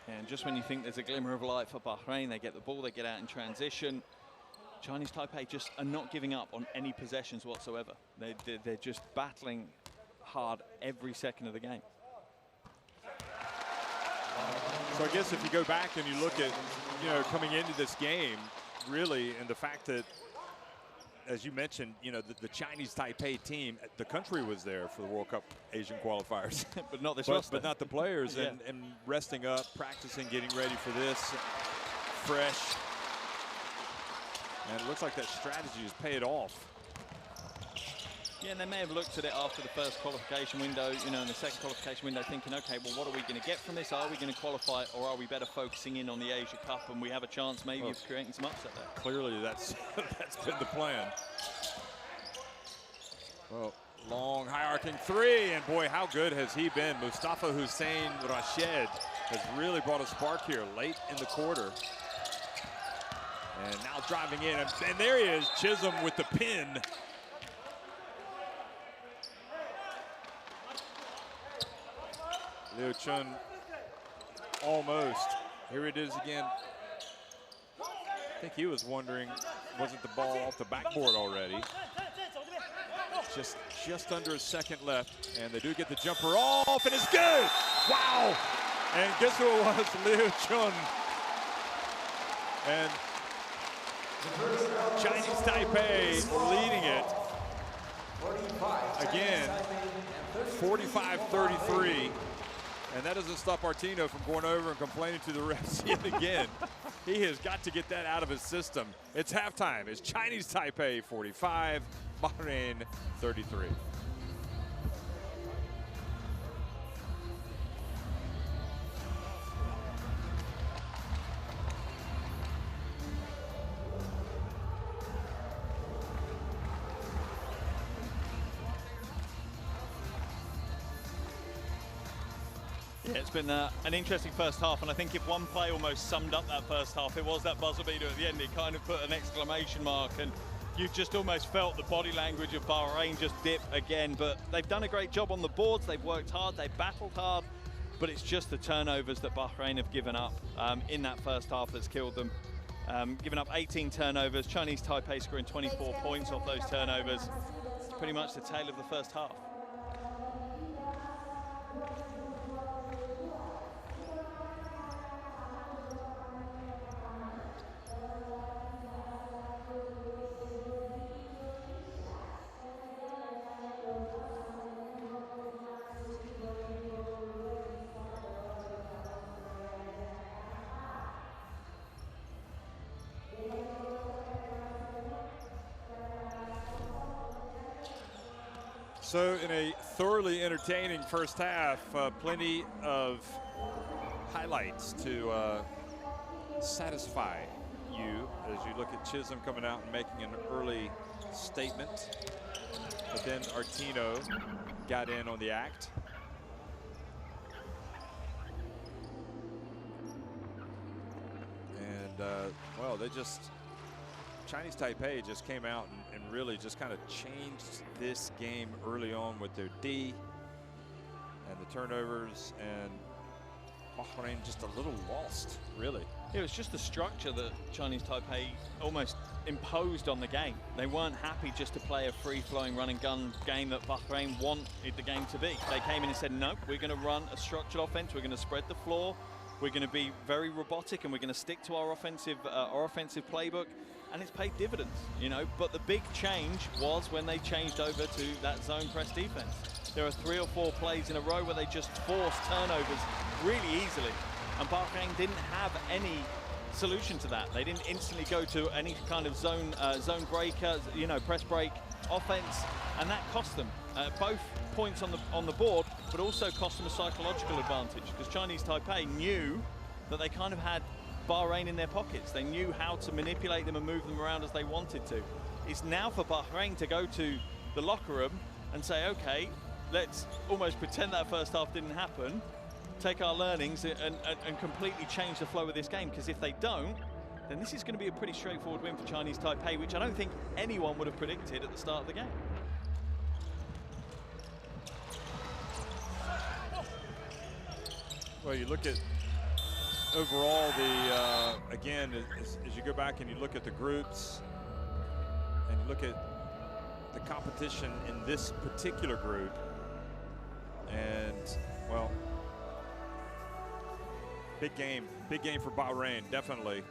And just when you think there's a glimmer of light for Bahrain, they get the ball, they get out in transition. Chinese Taipei just are not giving up on any possessions whatsoever. They're just battling hard every second of the game. So I guess if you go back and you look at, coming into this game, really, and the fact that, as you mentioned, the Chinese Taipei team, the country was there for the World Cup Asian qualifiers. But not this roster. But not the players, Yeah. and resting up, practicing, getting ready for this, fresh. And it looks like that strategy has paid off. Yeah, and they may have looked at it after the first qualification window, in the second qualification window, thinking, okay, well, what are we going to get from this? Are we going to qualify, or are we better focusing in on the Asia Cup, and we have a chance maybe of creating some upset there? Clearly, that's been the plan. Well, long high-arcing three, and boy, how good has he been? Mustafa Hussein Rashid has really brought a spark here late in the quarter. And now driving in, and there he is, Chisholm with the pin. Liu Chun almost. Here it is again. I think he was wondering, wasn't the ball off the backboard already? just under a second left, and they do get the jumper off, and it's good. Wow! And guess who it was? Liu Chun. And Chinese Taipei leading it. Again, 45-33. And that doesn't stop Artino from going over and complaining to the refs yet again. He has got to get that out of his system. It's halftime. It's Chinese Taipei 45, Bahrain 33. Yeah, it's been an interesting first half, and I think if one play almost summed up that first half, it was that buzzer beater at the end. It kind of put an exclamation mark, and you just almost felt the body language of Bahrain just dip again. But they've done a great job on the boards. They've worked hard. They've battled hard. But it's just the turnovers that Bahrain have given up in that first half that's killed them. Given up 18 turnovers. Chinese Taipei scoring 24 points off those turnovers. It's pretty much the tale of the first half. So in a thoroughly entertaining first half, plenty of highlights to satisfy you as you look at Chisholm coming out and making an early statement. But then Artino got in on the act. And, well, Chinese Taipei just came out and really just kind of changed this game early on with their D and the turnovers, and Bahrain just a little lost, really. It was just the structure that Chinese Taipei almost imposed on the game. They weren't happy just to play a free-flowing run-and-gun game that Bahrain wanted the game to be. They came in and said, no, we're going to run a structured offense. We're going to spread the floor. We're going to be very robotic, and we're going to stick to our offensive playbook. And it's paid dividends, you know. But the big change was when they changed over to that zone press defense. There are 3 or 4 plays in a row where they just forced turnovers really easily. And Bahrain didn't have any solution to that. They didn't instantly go to any kind of zone breaker, you know, press break offense, and that cost them both points on the board, but also cost them a psychological advantage, because Chinese Taipei knew that they kind of had Bahrain in their pockets. They knew how to manipulate them and move them around as they wanted to. It's now for Bahrain to go to the locker room and say, okay, let's almost pretend that first half didn't happen, take our learnings and completely change the flow of this game, because if they don't, then this is going to be a pretty straightforward win for Chinese Taipei, which I don't think anyone would have predicted at the start of the game. Well, you look at overall again, as you go back and you look at the groups and you look at the competition in this particular group, and, well, big game for Bahrain, definitely.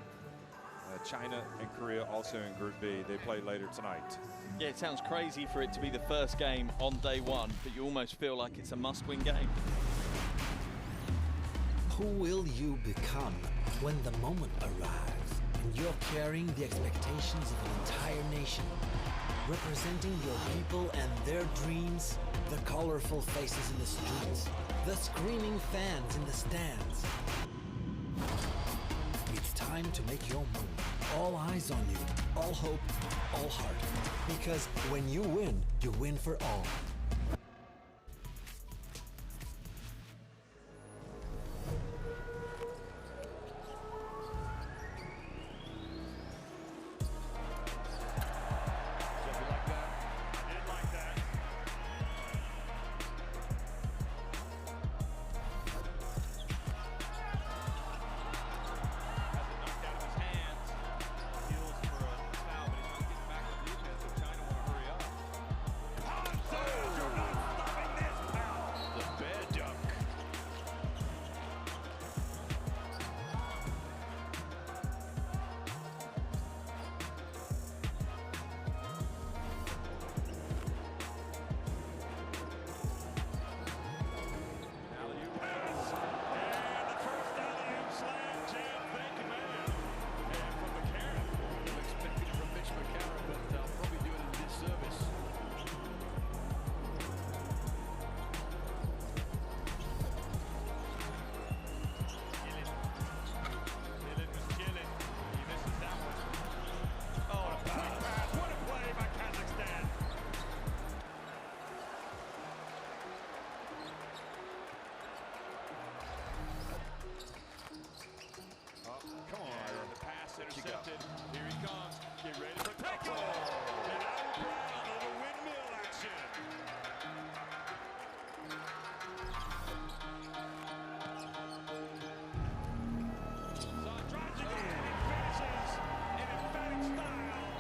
China and Korea also in Group B. They play later tonight. Yeah, it sounds crazy for it to be the first game on day one, but you almost feel like it's a must-win game. Who will you become when the moment arrives and you're carrying the expectations of an entire nation, representing your people and their dreams, the colorful faces in the streets, the screaming fans in the stands? It's time to make your move. All eyes on you, all hope, all heart. Because when you win for all. you go. Here he comes. Get ready for takeoff. And out Brown on the windmill action. So drives again and finishes in emphatic style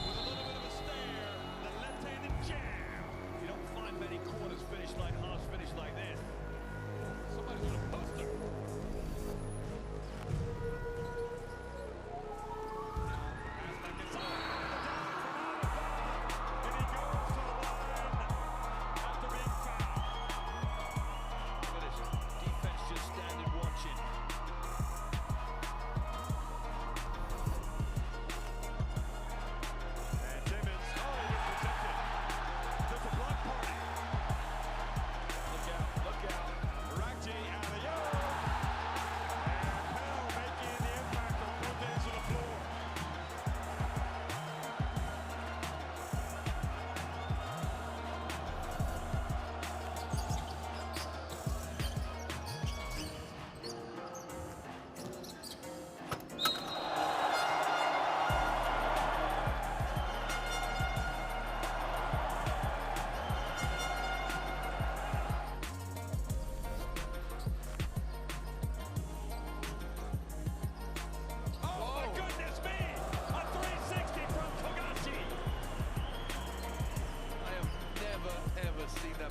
with a little bit of a stare. The left-handed jab. You don't find many corners finish like Haas finish like this. Somebody's with a poster.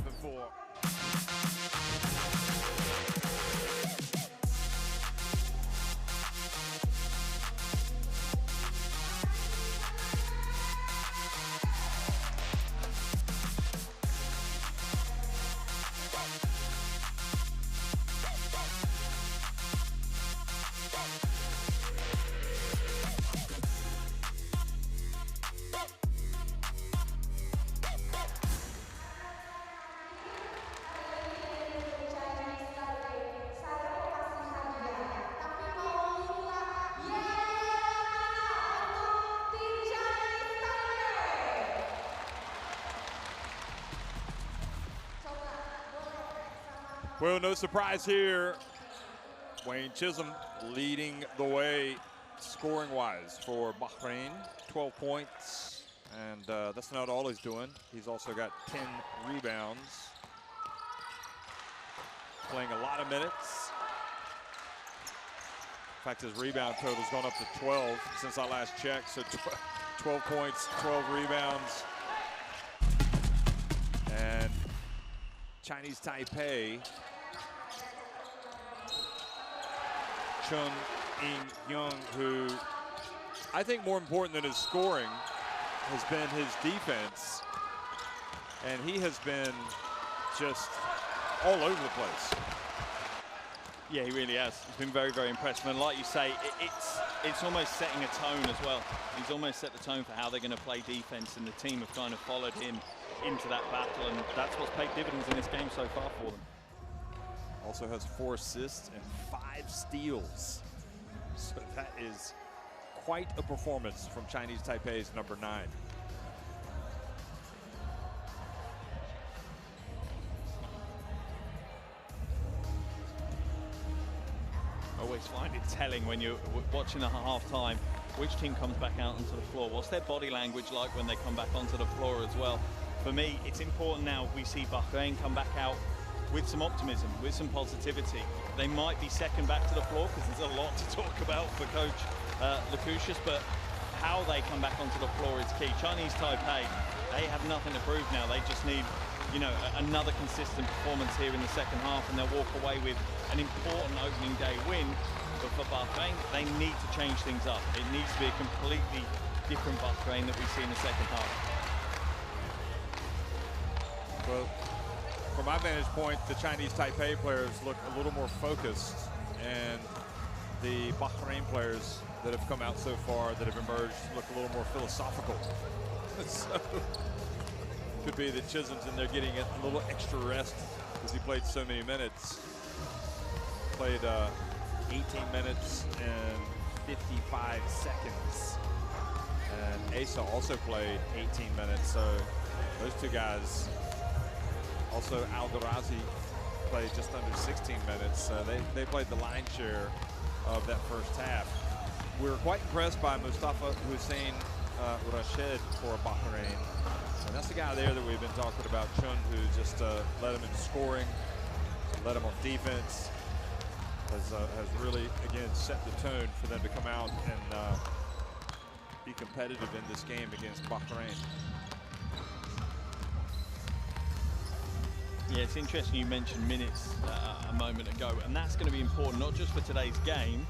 Before. Well, no surprise here. Wayne Chisholm leading the way scoring-wise for Bahrain, 12 points. And that's not all he's doing. He's also got 10 rebounds. Playing a lot of minutes. In fact, his rebound total's gone up to 12 since I last checked. So 12 points, 12 rebounds. And Chinese Taipei, Chun In-young, who I think more important than his scoring has been his defense. And he has been just all over the place. Yeah, he really has. He's been very, very impressive. And like you say, it's almost setting a tone as well. He's almost set the tone for how they're going to play defense, and the team have kind of followed him into that battle, and that's what's paid dividends in this game so far for them. Also has 4 assists and 5 steals. So that is quite a performance from Chinese Taipei's number 9. I always find it telling when you're watching a half-time which team comes back out onto the floor. What's their body language like when they come back onto the floor as well? For me, it's important now we see Bahrain come back out with some optimism, with some positivity. They might be second back to the floor because there's a lot to talk about for Coach Lukushis, but how they come back onto the floor is key. Chinese Taipei, they have nothing to prove now. They just need, you know, another consistent performance here in the second half, and they'll walk away with an important opening day win. But for Bahrain, they need to change things up. It needs to be a completely different Bahrain that we see in the second half. Well, from my vantage point, the Chinese Taipei players look a little more focused, and the Bahrain players that have come out so far that have emerged look a little more philosophical. So, could be that Chisholm's in there getting a little extra rest because he played so many minutes. Played 18 minutes and 55 seconds. And Asa also played 18 minutes, so those two guys. Also, Al-Darazi played just under 16 minutes. So they played the lion's share of that first half. we're quite impressed by Mustafa Hussein Rashid for Bahrain. And that's the guy there that we've been talking about, Chun, who just led him in scoring, led him on defense, has really, again, set the tone for them to come out and be competitive in this game against Bahrain. Yeah, it's interesting you mentioned minutes a moment ago, and that's going to be important not just for today's game,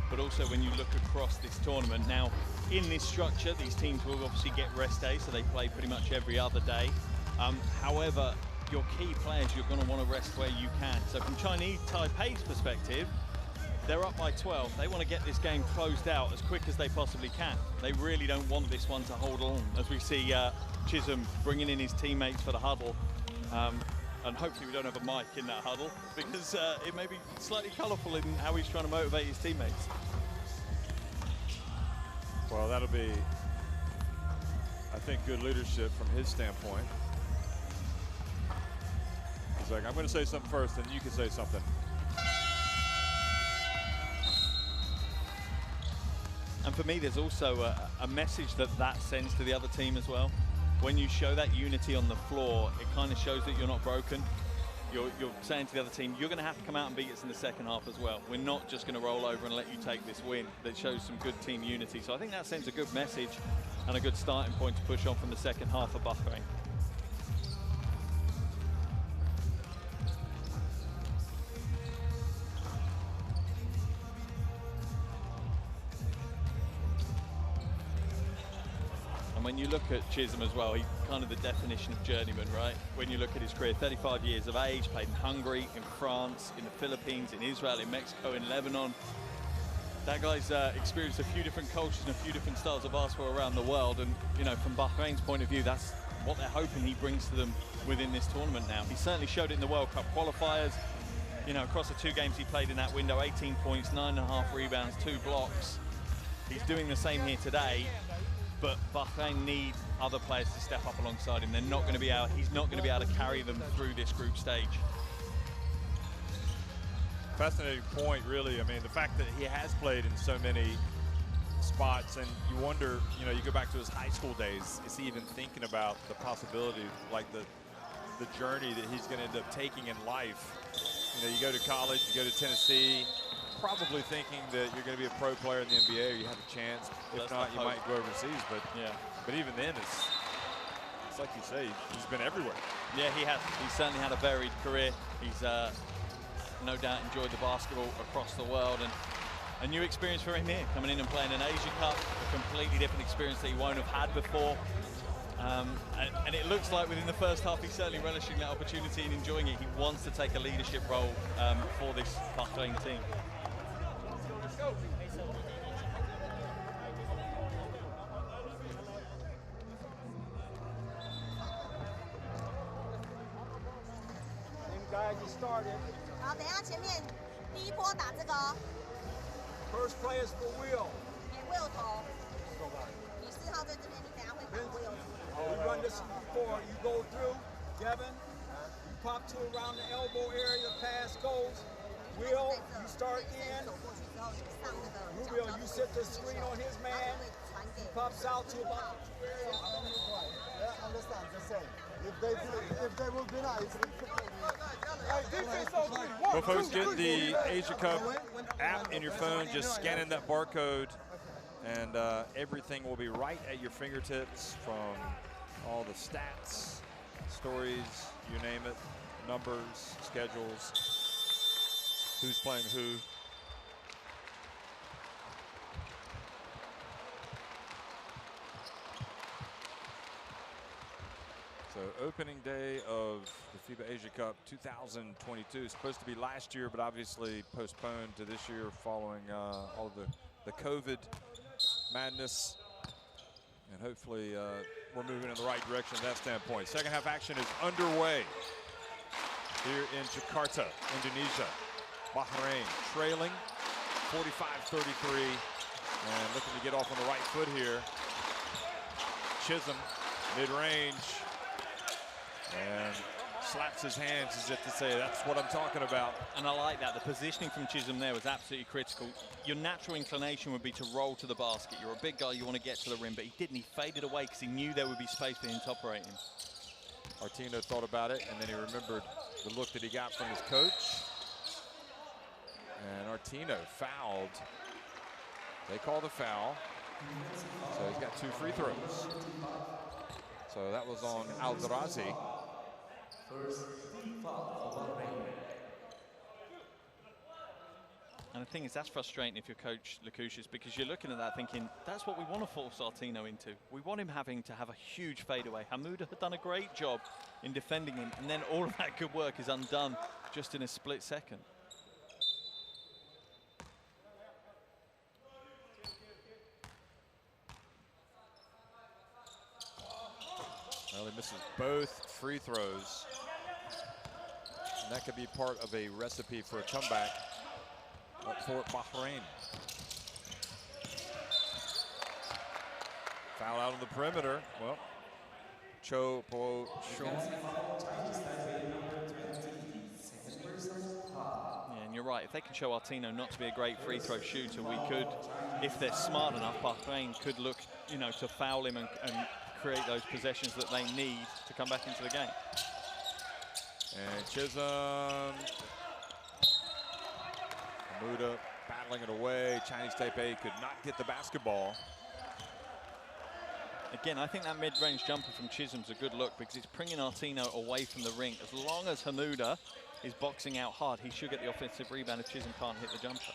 but also when you look across this tournament. Now, in this structure, these teams will obviously get rest days, so they play pretty much every other day. However, your key players, you're going to want to rest where you can. So from Chinese Taipei's perspective, they're up by 12. They want to get this game closed out as quick as they possibly can. They really don't want this one to hold on, as we see Chisholm bringing in his teammates for the huddle. And hopefully we don't have a mic in that huddle, because it may be slightly colourful in how he's trying to motivate his teammates. Well, that'll be, I think, good leadership from his standpoint. He's like, I'm going to say something first, and you can say something. And for me, there's also a message that sends to the other team as well. When you show that unity on the floor, it kind of shows that you're not broken. You're saying to the other team, you're going to have to come out and beat us in the second half as well. We're not just going to roll over and let you take this win. That shows some good team unity. So I think that sends a good message and a good starting point to push on from the second half of Bahrain. When you look at Chisholm as well, he's kind of the definition of journeyman, right? When you look at his career, 35 years of age, played in Hungary, in France, in the Philippines, in Israel, in Mexico, in Lebanon. That guy's experienced a few different cultures and a few different styles of basketball around the world. And, you know, from Bahrain's point of view, that's what they're hoping he brings to them within this tournament now. He certainly showed it in the World Cup qualifiers. You know, across the 2 games he played in that window, 18 points, 9.5 rebounds, 2 blocks. He's doing the same here today. But Bahrain need other players to step up alongside him. They're not going to be able, he's not going to be able to carry them through this group stage. Fascinating point, really. I mean, the fact that he has played in so many spots, and you wonder, you know, you go back to his high school days, is he even thinking about the possibility, like the journey that he's going to end up taking in life? You know, you go to college, you go to Tennessee, probably thinking that you're going to be a pro player in the NBA, or you have a chance. If not, you might go overseas. But yeah, but even then, it's like you say, he's been everywhere. Yeah, he has. He's certainly had a varied career. He's no doubt enjoyed the basketball across the world, and a new experience for him here, coming in and playing an Asia Cup, a completely different experience that he won't have had before. And it looks like within the first half, he's certainly relishing that opportunity and enjoying it. He wants to take a leadership role for this Bahrain team. Guys, you started. 好，等一下前面第一波打这个哦， First play is for Will. 给 Will 投。你4号在这边，你等一下会打 Will。 We run this before you go through. Devin, you pop to around the elbow area, the pass goes. Will, you start in. Rubio, you set the screen on his man. He pops out to about the area. Yeah, understand the same. If they will deny, it's Well, folks, get the Asia Cup app in your phone. Just scan in that barcode, and everything will be right at your fingertips, from all the stats, stories, you name it, numbers, schedules, who's playing who. So opening day of the FIBA Asia Cup 2022, supposed to be last year, but obviously postponed to this year following all of the COVID madness. And hopefully we're moving in the right direction from that standpoint. Second half action is underway here in Jakarta, Indonesia. Bahrain trailing 45-33 and looking to get off on the right foot here. Chisholm, mid-range, and slaps his hands as if to say, that's what I'm talking about. And I like that. The positioning from Chisholm there was absolutely critical. Your natural inclination would be to roll to the basket. You're a big guy, you want to get to the rim, but he didn't. He faded away because he knew there would be space for him to operate in. Artino thought about it, and then he remembered the look that he got from his coach. And Artino fouled. They called a foul. So he's got 2 free throws. So that was on Aldrazi. And the thing is, that's frustrating if you're Coach Lacouche, because you're looking at that thinking, that's what we want to force Artino into. We want him having to have a huge fadeaway. Hamouda had done a great job in defending him, and then all of that good work is undone just in a split second. Well, he misses both free throws. And that could be part of a recipe for a comeback for Bahrain. Foul out on the perimeter. Well, Cho Po Shun. Yeah, and you're right. If they can show Artino not to be a great free throw shooter, we could, if they're smart enough, Bahrain could look, you know, to foul him and create those possessions that they need to come back into the game. And Chisholm. Hamouda battling it away. Chinese Taipei could not get the basketball. Again, I think that mid-range jumper from Chisholm's a good look because it's bringing Artino away from the ring. As long as Hamouda is boxing out hard, he should get the offensive rebound if Chisholm can't hit the jump shot.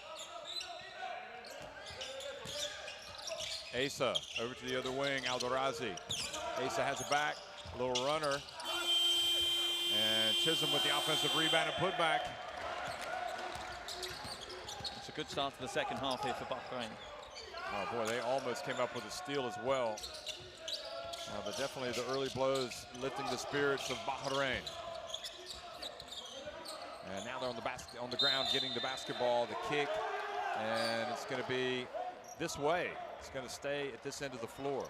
Asa over to the other wing, Aldrazi. Asa has it back, a little runner. And Chisholm with the offensive rebound and putback. It's a good start to the second half here for Bahrain. Oh boy, they almost came up with a steal as well. But definitely the early blows lifting the spirits of Bahrain. And now they're on the ground getting the basketball, the kick, and it's going to be this way. It's going to stay at this end of the floor.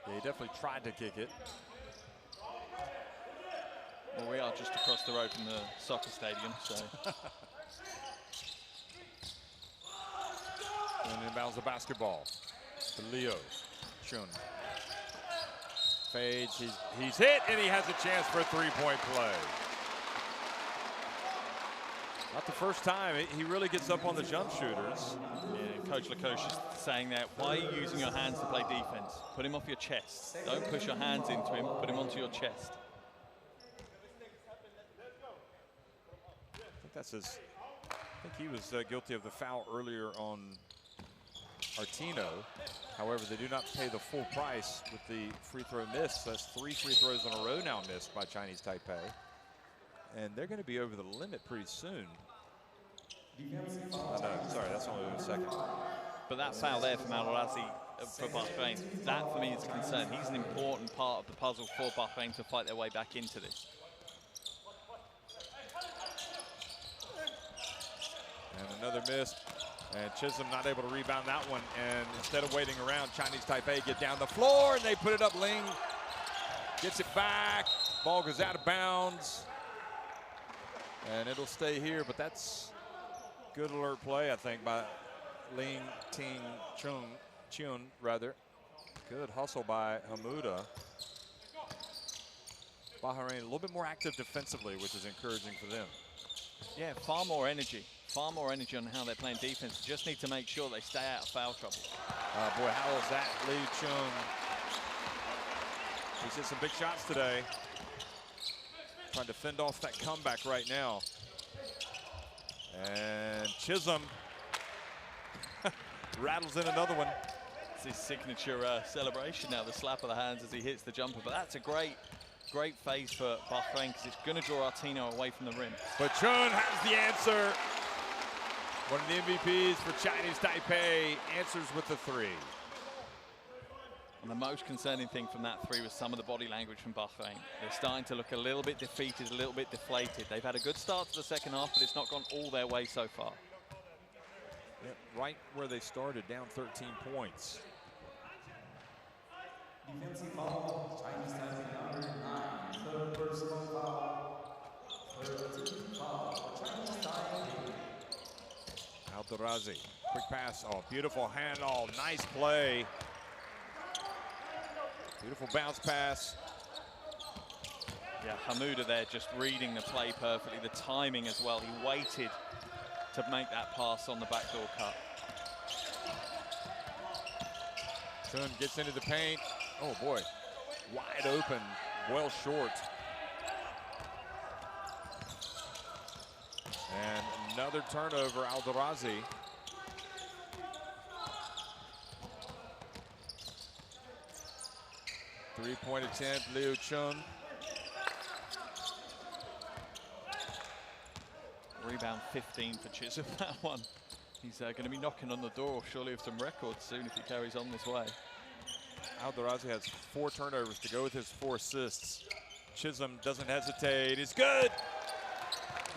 Yeah, he definitely tried to kick it. Well, we are just across the road from the soccer stadium, so. And inbounds the basketball to Leo Chun. Fades, he's hit, and he has a chance for a three-point play. Not the first time. He really gets up on the jump shooters. Yeah, Coach Lacouche is saying that, why are you using your hands to play defense? Put him off your chest. Don't push your hands into him, put him onto your chest. I think he was guilty of the foul earlier on Artino. However, they do not pay the full price with the free throw miss. That's 3 free throws in a row now missed by Chinese Taipei. And they're going to be over the limit pretty soon. Oh, no, sorry, that's only a second. But that foul there from Al-Razi for Bahrain, that for me is a concern. He's an important part of the puzzle for Bahrain to fight their way back into this. And another miss. And Chisholm not able to rebound that one. And instead of waiting around, Chinese Taipei get down the floor and they put it up. Ling gets it back. Ball goes out of bounds. And it'll stay here, but that's good alert play, I think, by Ling Ting Chun, rather. Good hustle by Hamouda. Bahrain a little bit more active defensively, which is encouraging for them. Yeah, far more energy on how they're playing defense. Just need to make sure they stay out of foul trouble. Boy, how is that, Lee Chung? He's hit some big shots today. Trying to fend off that comeback right now. And Chisholm rattles in another one. It's his signature celebration now, the slap of the hands as he hits the jumper. But that's a great phase for Bahrain because it's going to draw Artino away from the rim. But Chun has the answer. One of the MVPs for Chinese Taipei answers with the three. And the most concerning thing from that three was some of the body language from Bahrain. They're starting to look a little bit defeated, a little bit deflated. They've had a good start to the second half, but it's not gone all their way so far. Right where they started, down 13 points. Defensive foul, Chinese Taipei number 9, third personal foul, 13th foul for Chinese Taipei. Aldorazi, quick pass, oh, beautiful handoff, nice play. Beautiful bounce pass. Yeah, Hamouda there just reading the play perfectly, the timing as well. He waited to make that pass on the backdoor cut. Chun gets into the paint. Oh boy, wide open, well short. And another turnover, Aldorazi. Three-point attempt, Liu Chun. Rebound 15 for Chisholm, that one. He's going to be knocking on the door, surely, of some records soon if he carries on this way. Aldorazi has 4 turnovers to go with his 4 assists. Chisholm doesn't hesitate. It's good.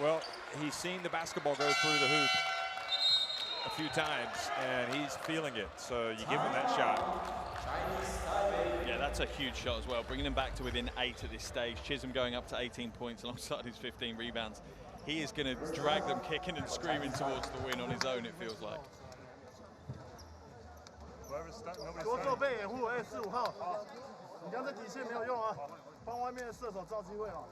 Well, he's seen the basketball go through the hoop a few times, and he's feeling it. So you give him that shot. Yeah, that's a huge shot as well. Bringing him back to within 8 at this stage. Chisholm going up to 18 points alongside his 15 rebounds. He is going to drag them kicking and screaming towards the win on his own, it feels like.多做备掩护，45号，你刚才底线没有用啊，帮外面的射手造机会啊。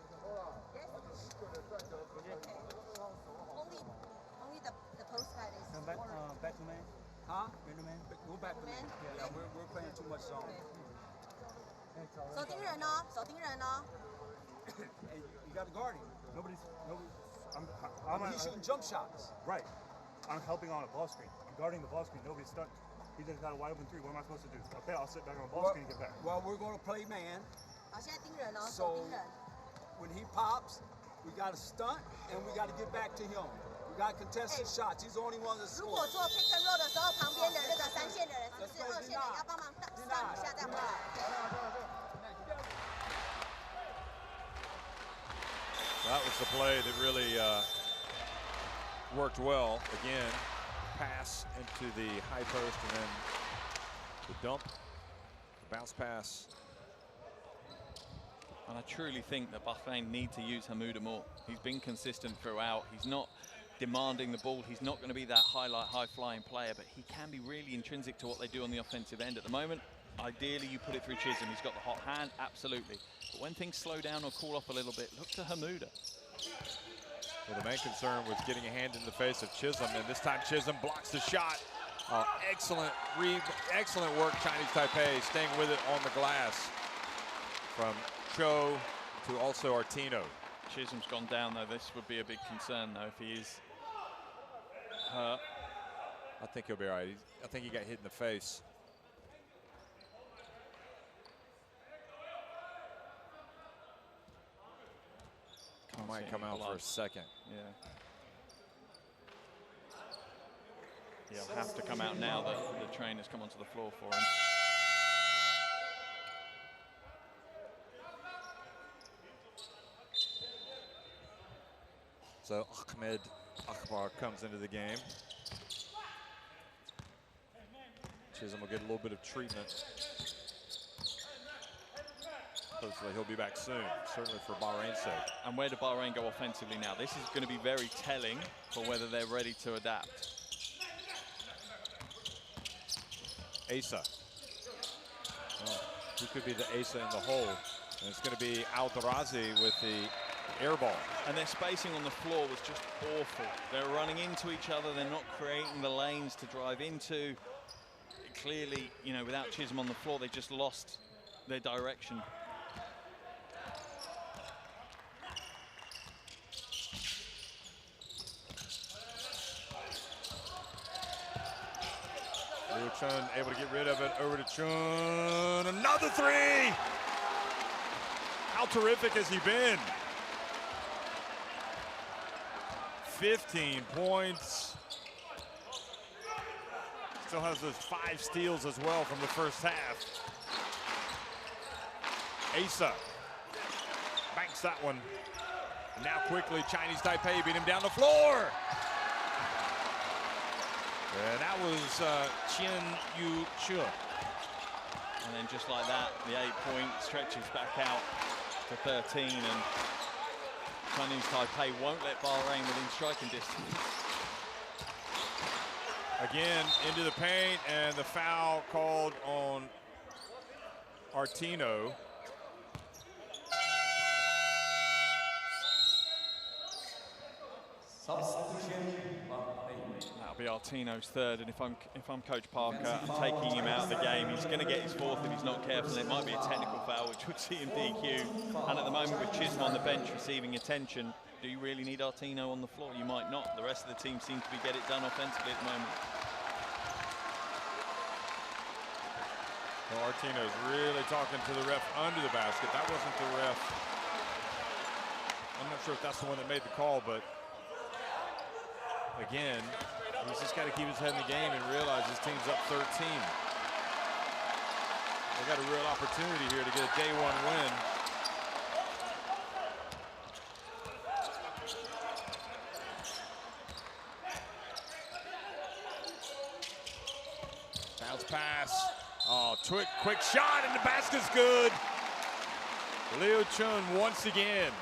Only the post side is. Come back, back to man. Huh? Man to man. Go back to man. Yeah, we're playing too much zone. 手盯人哦，手盯人哦。 Hey, you got to guard him. Nobody's. He's shooting jump shots. Right. I'm helping on a ball screen. I'm guarding the ball screen. Nobody's stunned. He just got a wide open 3. What am I supposed to do? Okay, I'll sit back on the ball screen and get back. Well, we're going to play man. 好，现在盯人哦，手 So 盯人。 when he pops, we got to stunt and we got to get back to him. We got contested shots. He's the only one that 如 scores. 果做 pick and roll 的时候，旁边的那个3线的人是不是2线的要帮忙上一下再回来？ That was the play that really worked well. Again, pass into the high post and then the dump, the bounce pass. And I truly think that Bahrain need to use Hamouda more. He's been consistent throughout. He's not demanding the ball. He's not going to be that high-flying player, but he can be really intrinsic to what they do on the offensive end. At the moment, ideally, you put it through Chisholm. He's got the hot hand, absolutely. But when things slow down or cool off a little bit, look to Hamouda. Well, the main concern was getting a hand in the face of Chisholm, and this time Chisholm blocks the shot. Excellent work, Chinese Taipei, staying with it on the glass. From Cho to also Artino. Chisholm's gone down, though. This would be a big concern, though, if he is hurt. I think he'll be all right. I think he got hit in the face. Might come out for a second. Yeah. Yeah, he'll have to come out now that the trainer's come onto the floor for him. So Ahmed Akbar comes into the game. Chisholm will get a little bit of treatment. Hopefully he'll be back soon, certainly for Bahrain's sake. And where do Bahrain go offensively now? This is going to be very telling for whether they're ready to adapt. Asa. Oh, he could be the Asa in the hole. And it's going to be Aldorazi with the air ball. And their spacing on the floor was just awful. They're running into each other. They're not creating the lanes to drive into. Clearly, you know, without Chisholm on the floor, they just lost their direction. Liu Chun able to get rid of it. Over to Chun. Another 3! How terrific has he been? 15 points. Still has those 5 steals as well from the first half. Asa banks that one. And now quickly, Chinese Taipei beat him down the floor. And that was Chen Yu-Chu. And then just like that, the 8-point stretches back out to 13, and Chinese Taipei won't let Bahrain within striking distance. Again, into the paint, and the foul called on Artino. That'll be Artino's third, and if I'm Coach Parker, I'm taking him out of the game. He's going to get his fourth if he's not careful. It might be a technical foul, which would see him DQ. And at the moment, with Chisholm on the bench receiving attention, do you really need Artino on the floor? You might not. The rest of the team seems to be get it done offensively at the moment. Well, Artino's really talking to the ref under the basket. That wasn't the ref. I'm not sure if that's the one that made the call, but again, he's just got to keep his head in the game and realize his team's up 13. They got a real opportunity here to get a day one win. Bounce pass. Oh, quick shot, and the basket's good. Liu Chun once again.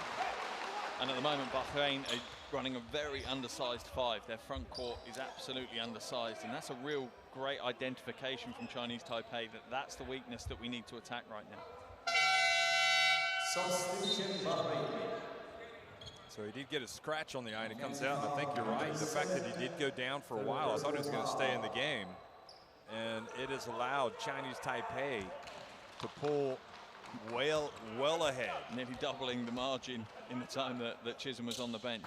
And at the moment, Bahrain are running a very undersized 5. Their front court is absolutely undersized, and that's a real great identification from Chinese Taipei that that's the weakness that we need to attack right now. So he did get a scratch on the eye, and it comes out, and I think you're right. The fact that he did go down for a while, I thought he was going to stay in the game. And it has allowed Chinese Taipei to pull well ahead. Nearly doubling the margin in the time that Chisholm was on the bench.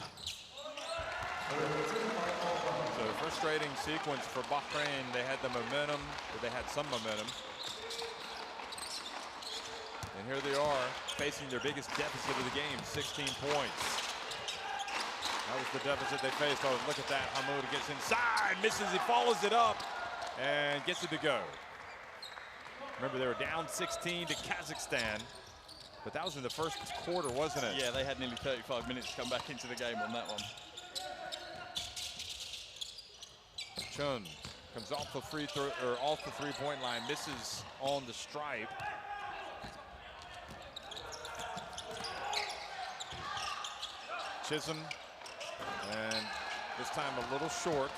So frustrating sequence for Bahrain. They had the momentum, or they had some momentum. And here they are facing their biggest deficit of the game, 16 points. That was the deficit they faced. Oh, look at that. Hamoud gets inside, misses, he follows it up, and gets it to go. Remember, they were down 16 to Kazakhstan, but that was in the first quarter, wasn't it? Yeah, they had nearly 35 minutes to come back into the game on that one. Chun comes off the free throw, or off the three-point line, misses on the stripe. Chisholm, and this time a little short.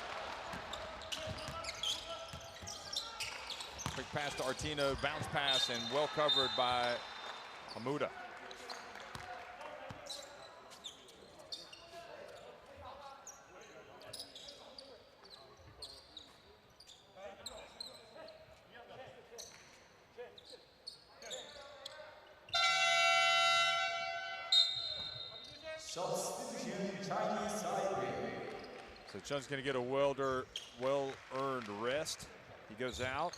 Quick pass to Artino, bounce pass, and well covered by Hamuda. So Chun's going to get a well-earned rest. He goes out.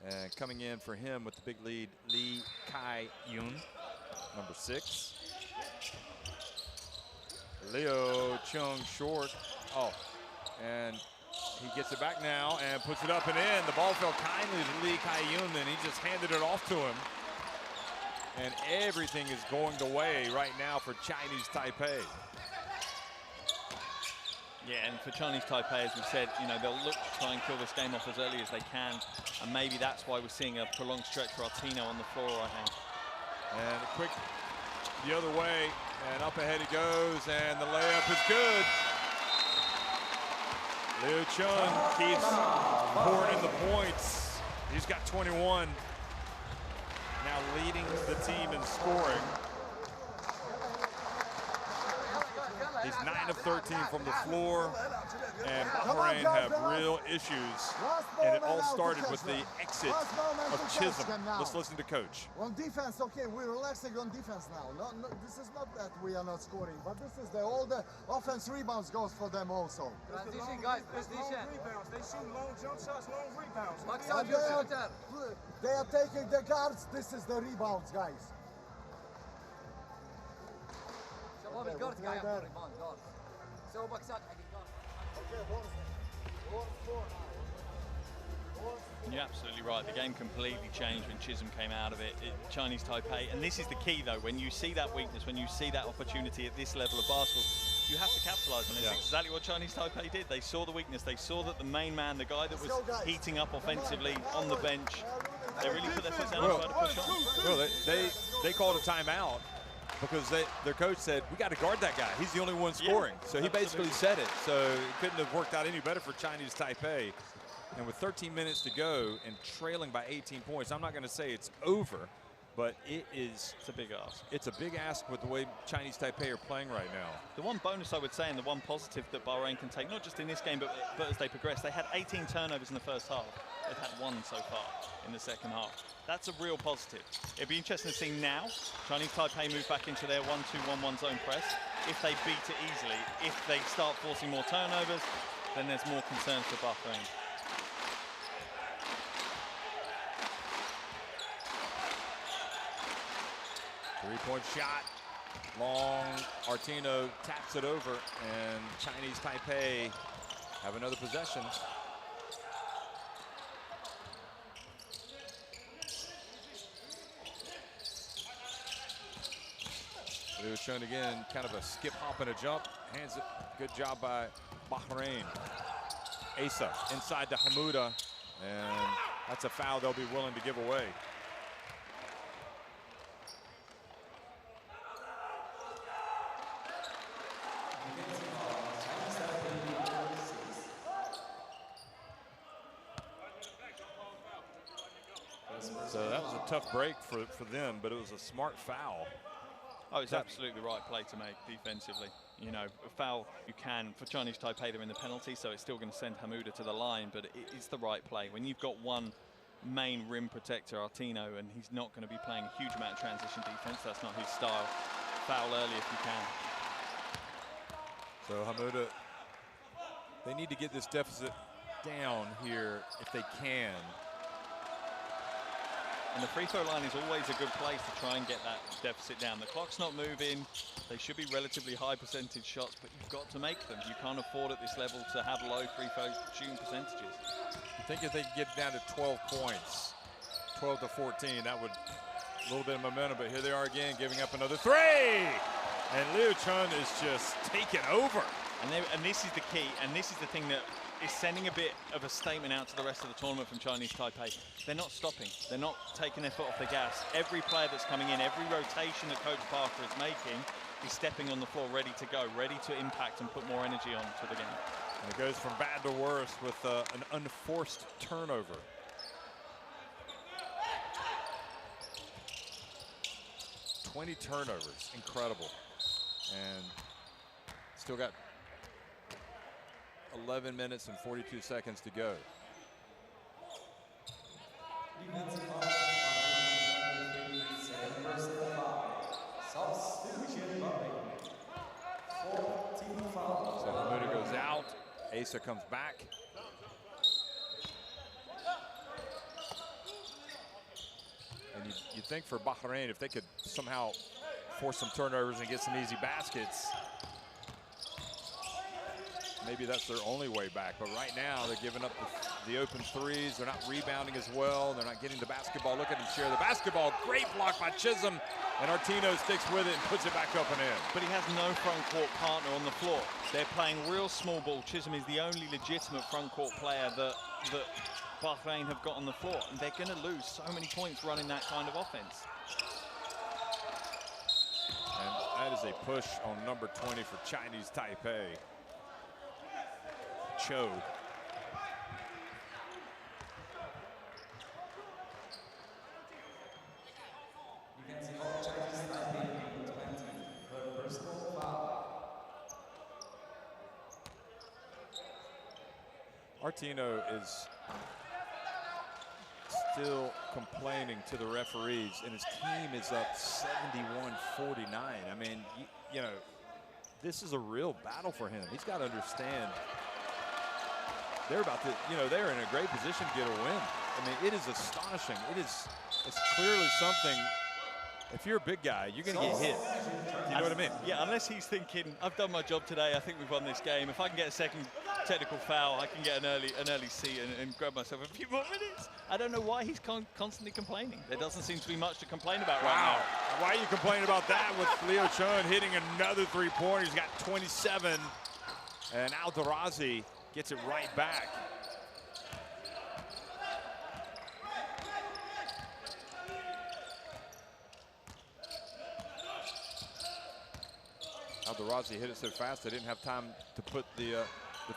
And coming in for him with the big lead, Lee Kai-yun, number 6. Leo Chung short. Oh, and he gets it back now and puts it up and in. The ball fell kindly to Lee Kai-yun, and he just handed it off to him. And everything is going the way right now for Chinese Taipei. Yeah, and for Chinese Taipei, as we said, you know, they'll look to try and kill this game off as early as they can. And maybe that's why we're seeing a prolonged stretch for Artino on the floor right now. And a quick the other way, and up ahead he goes, and the layup is good. Liu Chun keeps pouring in the points. He's got 21. Now leading the team in scoring. He's 9 of 13 from the floor, and Bahrain have real issues, and it all started with the exit of Chisholm. Let's listen to Coach. On defense, okay, we're relaxing on defense now. No, this is not that we are not scoring, but this is all the offense rebounds goes for them also. Transition, guys, transition. They shoot long jump shots, long rebounds. They are taking the guards. This is the rebounds, guys. You're absolutely right. The game completely changed when Chisholm came out of it. Chinese Taipei, and this is the key though, when you see that weakness, when you see that opportunity at this level of basketball, you have to capitalize on it. It's exactly what Chinese Taipei did. They saw the weakness. They saw that the main man, the guy that was heating up offensively on the bench, they really put their foot down and tried to push on. Well, they called a timeout because their coach said, we got to guard that guy. He's the only one scoring. So he basically said it. So it couldn't have worked out any better for Chinese Taipei. And with 13 minutes to go and trailing by 18 points, I'm not going to say it's over, but it's a big ask. It's a big ask with the way Chinese Taipei are playing right now. The one bonus I would say, and the one positive that Bahrain can take, not just in this game, but as they progress, they had 18 turnovers in the first half. They've had 1 so far in the second half. That's a real positive. It'd be interesting to see now Chinese Taipei move back into their 1-2-1-1 zone press. If they beat it easily, if they start forcing more turnovers, then there's more concerns for Bahrain. Three-point shot, long. Artino taps it over, and Chinese Taipei have another possession. It was shown again, kind of a skip, hop, and a jump. Hands it. Good job by Bahrain. Asa inside to Hamuda, and that's a foul they'll be willing to give away. So that was a tough break for them, but it was a smart foul. Oh, it's absolutely the right play to make defensively. You know, a foul you can. For Chinese Taipei, they're in the penalty, so it's still going to send Hamuda to the line, but it's the right play. When you've got one main rim protector, Artino, and he's not going to be playing a huge amount of transition defense, that's not his style. Foul early if you can. So Hamuda, they need to get this deficit down here if they can. And the free throw line is always a good place to try and get that deficit down. The clock's not moving. They should be relatively high percentage shots, but you've got to make them. You can't afford at this level to have low free throw shooting percentages. I think if they can get down to 12 points, 12 to 14, that would a little bit of momentum, but here they are again, giving up another three. And Liu Chun is just taking over. And this is the key, and this is the thing that is sending a bit of a statement out to the rest of the tournament from Chinese Taipei. They're not stopping. They're not taking their foot off the gas. Every player that's coming in, every rotation that Coach Parker is making, is stepping on the floor, ready to go, ready to impact and put more energy onto the game. And it goes from bad to worse with an unforced turnover. $20 turnovers, incredible. And still got 11 minutes and 42 seconds to go. So Hamuda goes out. Asa comes back. And you think for Bahrain, if they could somehow force some turnovers and get some easy baskets, maybe that's their only way back. But right now, they're giving up the open threes. They're not rebounding as well. They're not getting the basketball. Look at him share the basketball. Great block by Chisholm. And Artino sticks with it and puts it back up and in. But he has no front court partner on the floor. They're playing real small ball. Chisholm is the only legitimate front court player that Bahrain have got on the floor. And they're going to lose so many points running that kind of offense. And that is a push on number 20 for Chinese Taipei. Cho. Artino is still complaining to the referees, and his team is up 71-49. I mean, you know, this is a real battle for him. He's got to understand they're about to, you know, they're in a great position to get a win. I mean, it is astonishing. It's clearly something. If you're a big guy, you're going to get hit. You know what I mean? Yeah, unless he's thinking, I've done my job today. I think we've won this game. If I can get a second technical foul. I can get an early seat and grab myself a few more minutes. I don't know why he's constantly complaining. There doesn't seem to be much to complain about right now. Why are you complaining about that with Leo Chun hitting another three-pointer? He's got 27, and Aldarazi gets it right back. Aldarazi hit it so fast they didn't have time to put the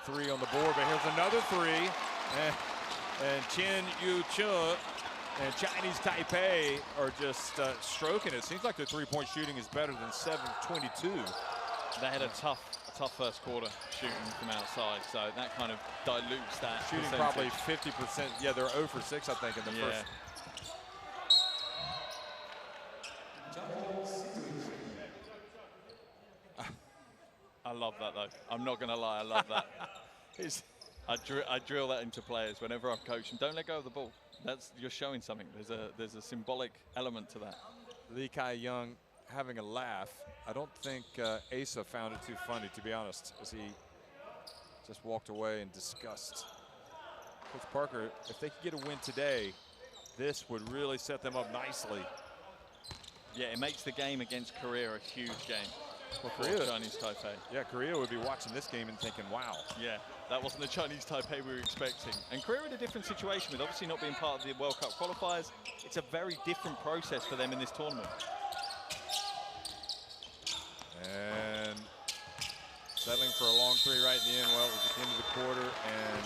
three on the board, but here's another three. And Chen Yu-Chu and Chinese Taipei are just stroking it. Seems like their three-point shooting is better than 7-22. They had a tough first quarter shooting from outside, so that kind of dilutes that shooting percentage. Probably 50%. Yeah, they're 0 for 6, I think, in the first. I love that, though. I'm not going to lie, I love that. I drill that into players whenever I'm coaching. Don't let go of the ball. You're showing something. There's a symbolic element to that. Lee Kai-young having a laugh. I don't think Asa found it too funny, to be honest, as he just walked away in disgust. Coach Parker, if they could get a win today, this would really set them up nicely. Yeah, it makes the game against Korea a huge game. Well, Korea, Chinese Taipei. Yeah, Korea would be watching this game and thinking, wow. Yeah, that wasn't the Chinese Taipei we were expecting. And Korea in a different situation with obviously not being part of the World Cup qualifiers. It's a very different process for them in this tournament. And settling for a long three right in the end. Well, it was at the end of the quarter. And,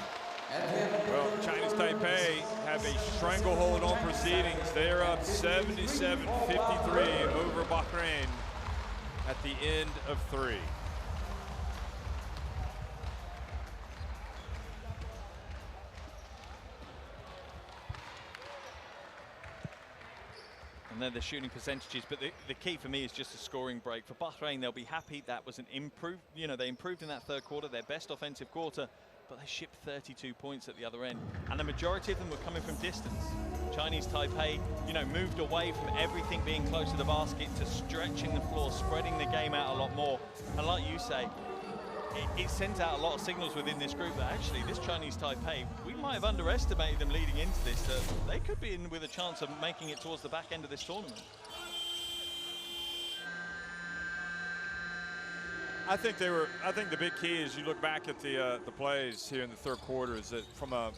well, Chinese Taipei have a stranglehold on proceedings. They're up 77-53 over Bahrain at the end of three. And then the shooting percentages, but the key for me is just a scoring break. For Bahrain, they'll be happy. That was an improved, they improved in that third quarter, their best offensive quarter, but they shipped 32 points at the other end. And the majority of them were coming from distance. Chinese Taipei, moved away from everything being close to the basket to stretching the floor, spreading the game out a lot more. And like you say, it sends out a lot of signals within this group that actually this Chinese Taipei, we might have underestimated them leading into this. They could be in with a chance of making it towards the back end of this tournament. I think the big key is you look back at the plays here in the third quarter is that from a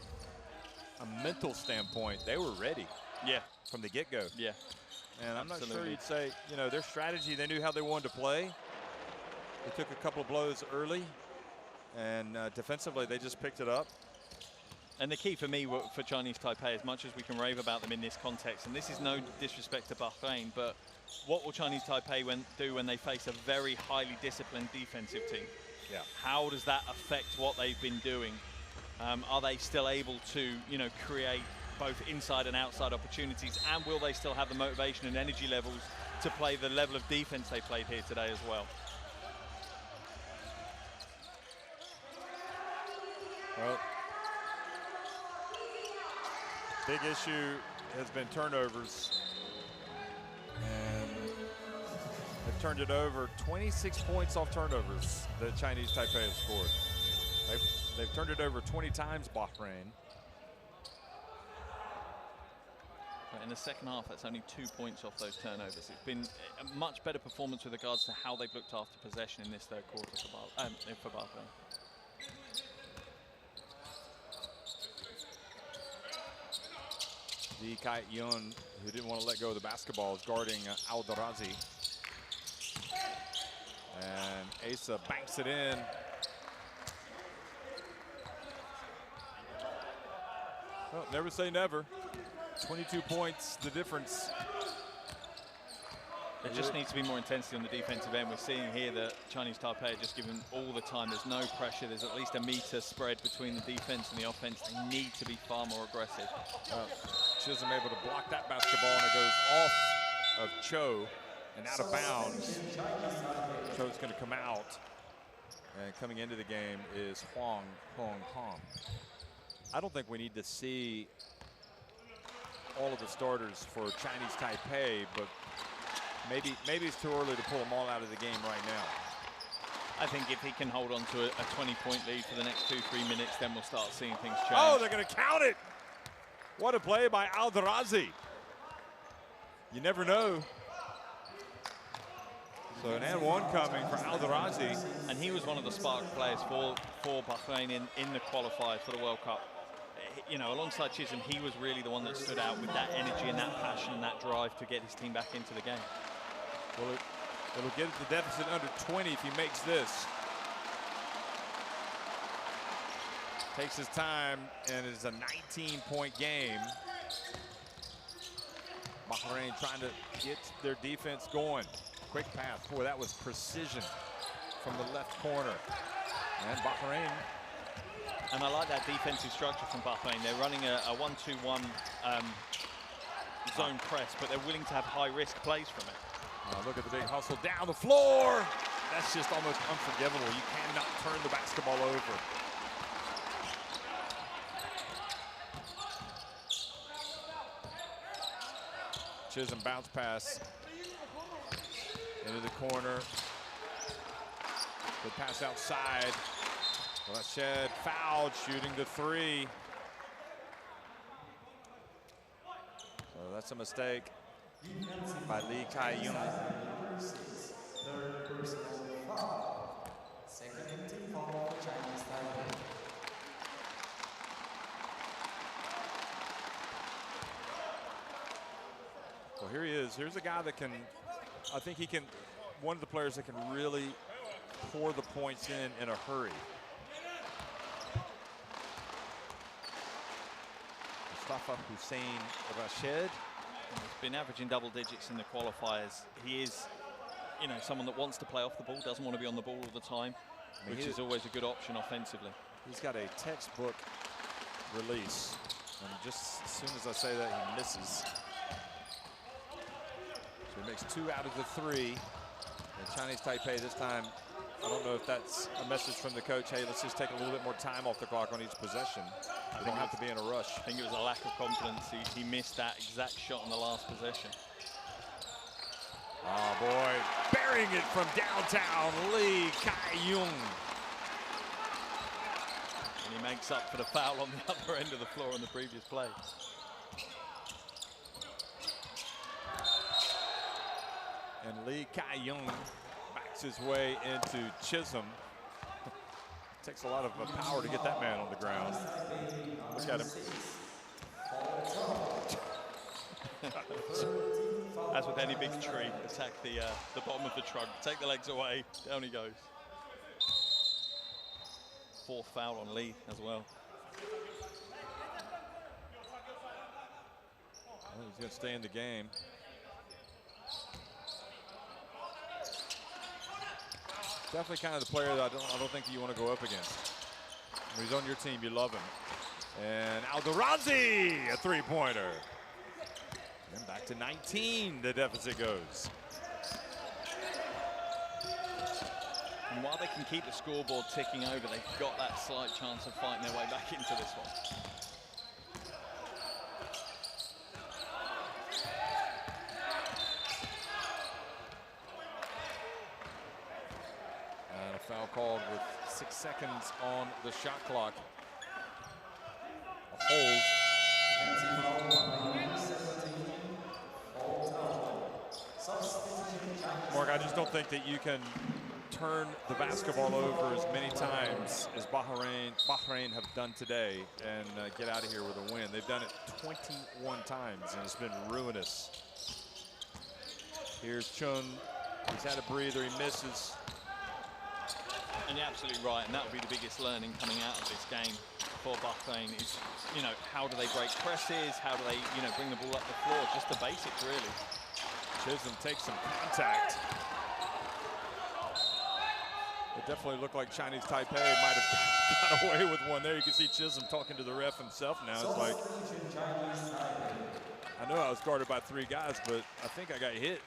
mental standpoint, they were ready. Yeah. From the get-go. Yeah. And I'm not sure you'd say, their strategy, they knew how they wanted to play. They took a couple of blows early, and defensively, they just picked it up. And the key for me for Chinese Taipei, as much as we can rave about them in this context, and this is no disrespect to Bahrain, but what will Chinese Taipei do when they face a very highly disciplined defensive team? Yeah. How does that affect what they've been doing? Are they still able to, create both inside and outside opportunities, and will they still have the motivation and energy levels to play the level of defense they played here today as well? Well, big issue has been turnovers. And they've turned it over 26 points off turnovers that Chinese Taipei has scored. They've turned it over 20 times, Bahrain. In the second half, that's only 2 points off those turnovers. It's been a much better performance with regards to how they've looked after possession in this third quarter for Bahrain. Lee Kai-young, who didn't want to let go of the basketball, is guarding Aldarazi. And Asa banks it in. Well, never say never. 22 points, the difference. There just needs to be more intensity on the defensive end. We're seeing here that Chinese Taipei are just given all the time. There's no pressure. There's at least a meter spread between the defense and the offense. They need to be far more aggressive. Chisholm able to block that basketball, and it goes off of Cho and out of bounds. Cho's going to come out. And coming into the game is Huang Hong. I don't think we need to see all of the starters for Chinese Taipei, but maybe it's too early to pull them all out of the game right now. I think if he can hold on to a 20-point lead for the next 2-3 minutes, then we'll start seeing things change. Oh, they're going to count it. What a play by Aldarazi. You never know. So an and one coming for Aldarazi. And he was one of the spark players for Bahrain in the qualifiers for the World Cup. You know, alongside Chisholm, he was really the one that stood out with that energy and that passion and that drive to get his team back into the game. Well, it'll get the deficit under 20 if he makes this. Takes his time, and it's a 19-point game. Bahrain trying to get their defense going. Quick pass. Boy, that was precision from the left corner. And Bahrain. And I like that defensive structure from Bahrain. They're running a 1-2-1 zone press, but they're willing to have high-risk plays from it. Look at the big hustle down the floor. That's just almost unforgivable. You cannot turn the basketball over. Chisholm bounce pass into the corner. The pass outside. Rashid fouled, shooting the three. So that's a mistake by Lee Kai-young. Third personal foul. Second team foul for Chinese Taipei. Well, here he is. Here's a guy that can, I think he can, one of the players that can really pour the points in a hurry. Mustafa Hussein Rashid. He's been averaging double digits in the qualifiers. He is, you know, someone that wants to play off the ball, doesn't want to be on the ball all the time, which is always a good option offensively. He's got a textbook release, and just as soon as I say that, he misses. So he makes 2 out of the 3. And Chinese Taipei this time, I don't know if that's a message from the coach, hey, let's just take a little bit more time off the clock on each possession. You don't have to be in a rush. I think it was a lack of confidence. He missed that exact shot in the last possession. Oh boy, burying it from downtown, Lee Kai-young. And he makes up for the foul on the other end of the floor on the previous play. And Lee Kai-young backs his way into Chisholm. Takes a lot of power to get that man on the ground. Look at him. As with any big tree, attack the bottom of the trunk. Take the legs away, down he goes. 4th foul on Lee as well. He's going to stay in the game. Definitely kind of the player that I don't think you want to go up against. When he's on your team, you love him. And Aldarazi, a 3-pointer. And back to 19, the deficit goes. And while they can keep the scoreboard ticking over, they've got that slight chance of fighting their way back into this one. And a foul called with 6 seconds on the shot clock. A hold. Mark, I just don't think that you can turn the basketball over as many times as Bahrain have done today and get out of here with a win. They've done it 21 times, and it's been ruinous. Here's Chun. He's had a breather. He misses. And you're absolutely right, and that will be the biggest learning coming out of this game for Bahrain is, you know, how do they break presses? How do they, you know, bring the ball up the floor? Just the basics, really. Chisholm takes some contact. It definitely looked like Chinese Taipei might have got away with one there. You can see Chisholm talking to the ref himself now. It's like, I know I was guarded by 3 guys, but I think I got hit.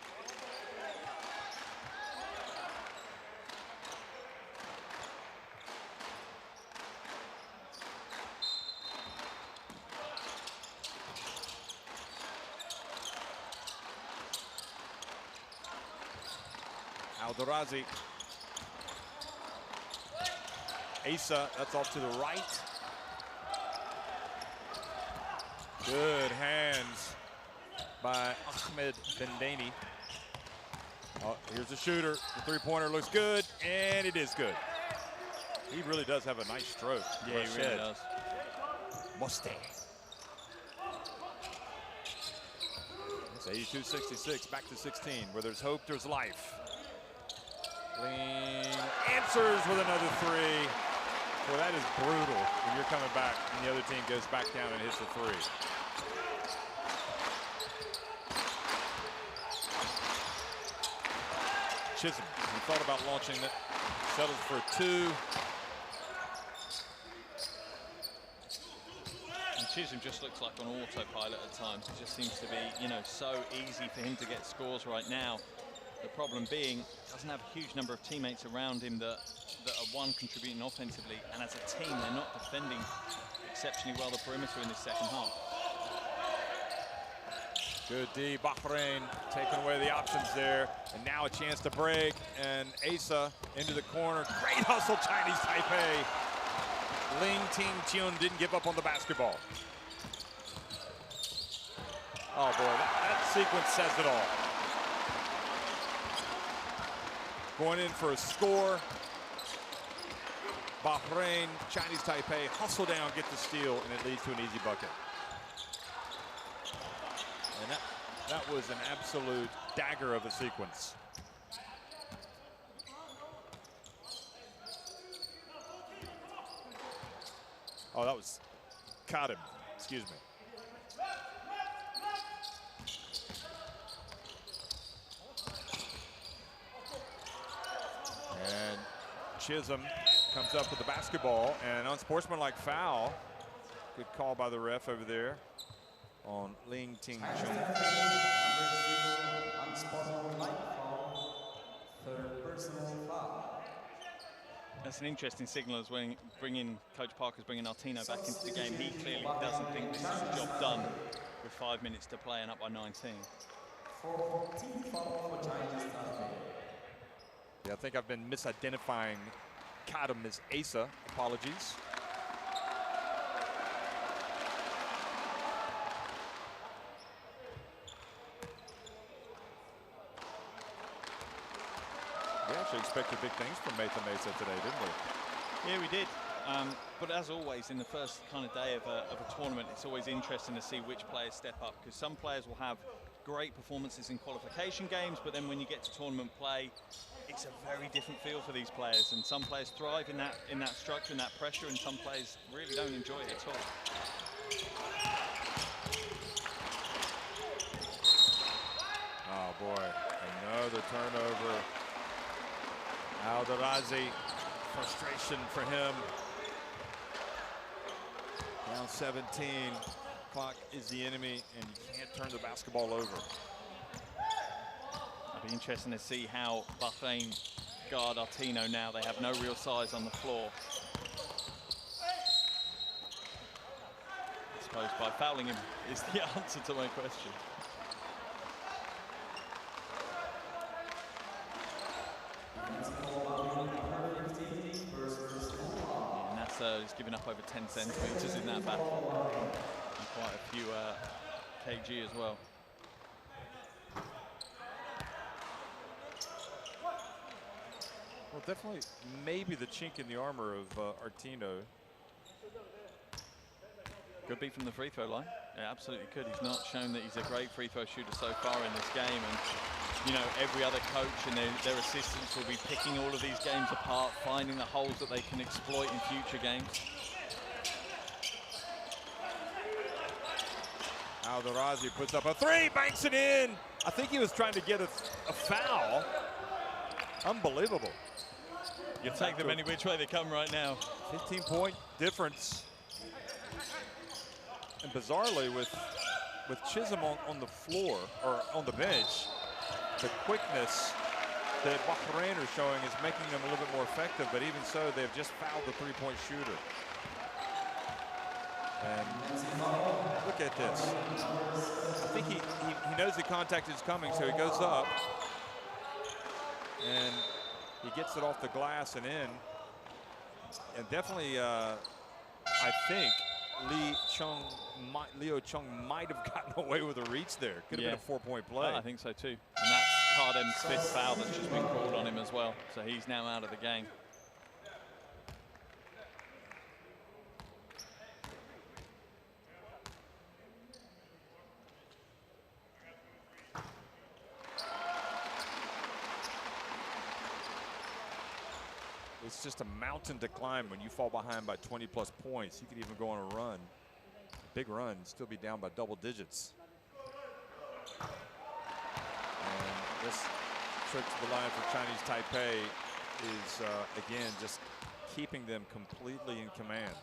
Aldarazi. Asa, that's off to the right. Good hands by Ahmed Bendani. Oh, here's the shooter. The three-pointer looks good, and it is good. He really does have a nice stroke. Yeah, he really does. Moste. It's 82-66, back to 16. Where there's hope, there's life. Ling answers with another three. Well, that is brutal when you're coming back and the other team goes back down and hits a three. Chisholm, he thought about launching it, settles for a two. And Chisholm just looks like on autopilot at times. It just seems to be, you know, so easy for him to get scores right now. The problem being, doesn't have a huge number of teammates around him that are, one, contributing offensively, and as a team, they're not defending exceptionally well the perimeter in this second half. Good D, Bahrain taking away the options there, and now a chance to break, and Asa into the corner. Great hustle, Chinese Taipei. Ling Ting-chun didn't give up on the basketball. Oh boy, that sequence says it all. Going in for a score. Bahrain, Chinese Taipei, hustle down, get the steal, and it leads to an easy bucket. And that was an absolute dagger of a sequence. Oh, that was caught him, excuse me. And Chisholm comes up with the basketball, and an unsportsmanlike foul. Good call by the ref over there on Ling Ting-chun. That's an interesting signal as when Coach Parker's bringing Artino back into the game. He clearly doesn't think this is the job done with 5 minutes to play and up by 19. Yeah, I think I've been misidentifying Kadam as Asa. Apologies. We actually expected big things from Nathan Mesa today, didn't we? Yeah, we did. But as always, in the first kind of day of a tournament, it's always interesting to see which players step up, because some players will have great performances in qualification games, but then when you get to tournament play, it's a very different feel for these players, and some players thrive in that structure and that pressure, and some players really don't enjoy it at all. Oh boy, another turnover. Alderazi, frustration for him. Down 17, clock is the enemy, and you can't turn the basketball over. It'll be interesting to see how Bahrain guard Artino now. They have no real size on the floor. I suppose by fouling him is the answer to my question. He's given up over 10 centimeters in that battle, and quite a few kg as well. Well, definitely maybe the chink in the armor of Artino. Could be from the free throw line. Yeah, absolutely could. He's not shown that he's a great free throw shooter so far in this game, and you know, every other coach and their assistants will be picking all of these games apart, finding the holes that they can exploit in future games. Alderazi puts up a three, banks it in. I think he was trying to get a foul. Unbelievable. You take them any which way they come right now. 15-point difference. And bizarrely, with Chisholm on the floor, or on the bench, the quickness that Bahrain are showing is making them a little bit more effective, but even so, they've just fouled the three-point shooter. And look at this. I think he knows the contact is coming, so he goes up, and he gets it off the glass and in. And definitely, I think Leo Chung might have gotten away with a reach there. Could have been a 4-point play. I think so too. And that's Cardem's 5th foul that's just been called on him as well. So he's now out of the game. It's just a mountain to climb when you fall behind by 20+ points. You could even go on a run, big run, still be down by double digits. And this trip to the line for Chinese Taipei is, again, just keeping them completely in command.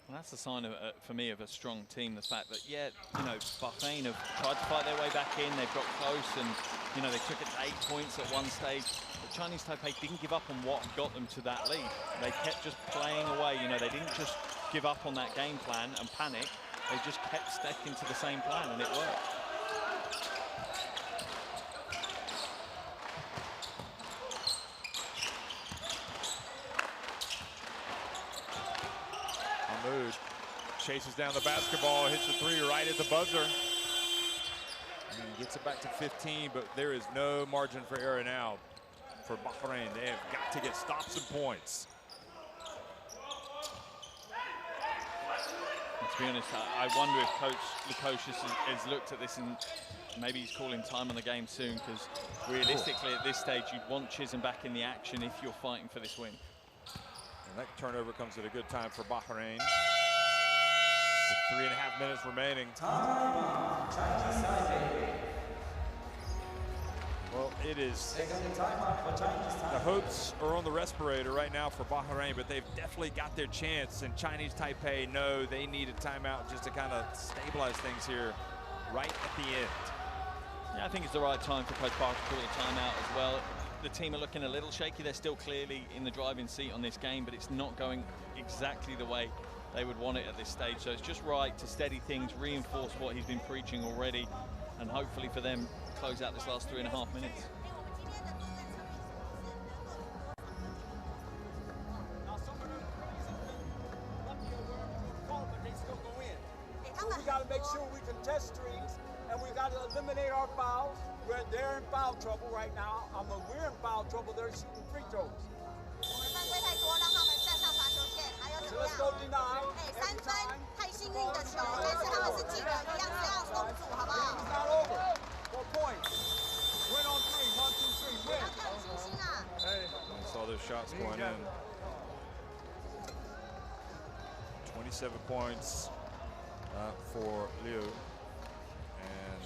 And that's a sign of, for me, of a strong team. The fact that, yeah, you know, Bahrain have tried to fight their way back in. They've got close, and you know they took it to 8 points at one stage. But Chinese Taipei didn't give up on what got them to that lead. They kept just playing away. You know, they didn't just give up on that game plan and panic. They just kept sticking to the same plan, and it worked. Mahmoud chases down the basketball, hits the 3 right at the buzzer. And gets it back to 15, but there is no margin for error now for Bahrain. They have got to get stops and points. And to be honest, I wonder if the coach has looked at this and maybe he's calling time on the game soon, because realistically at this stage you'd want Chisholm back in the action if you're fighting for this win. And that turnover comes at a good time for Bahrain. With 3.5 minutes remaining. Well, it is. The hopes are on the respirator right now for Bahrain, but they've definitely got their chance. And Chinese Taipei know they need a timeout just to kind of stabilize things here right at the end. Yeah, I think it's the right time for Coach Parker to call a timeout as well. The team are looking a little shaky. They're still clearly in the driving seat on this game, but it's not going exactly the way they would want it at this stage. So it's just right to steady things, reinforce what he's been preaching already, and hopefully for them, close out this last 3.5 minutes. We got to make sure we contest threes, and we got to eliminate our fouls. They're in foul trouble right now. We're in foul trouble. They're shooting free throws. So let's go deny. Every time. It's not over. 4 points. Win on 3. 1, 2, 3. Win. Hey, I saw those shots going in. 27 points for Liu. And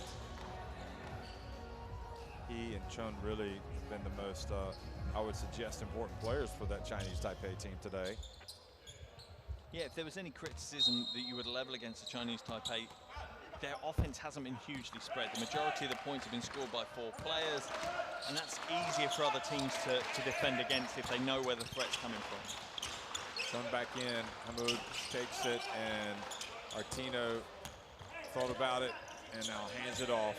he and Chun really have been the most, I would suggest, important players for that Chinese Taipei team today. Yeah, if there was any criticism that you would level against the Chinese Taipei, their offense hasn't been hugely spread. The majority of the points have been scored by 4 players, and that's easier for other teams to defend against if they know where the threat's coming from. Chun back in, Hamoud takes it, and Artino thought about it and now hands it off.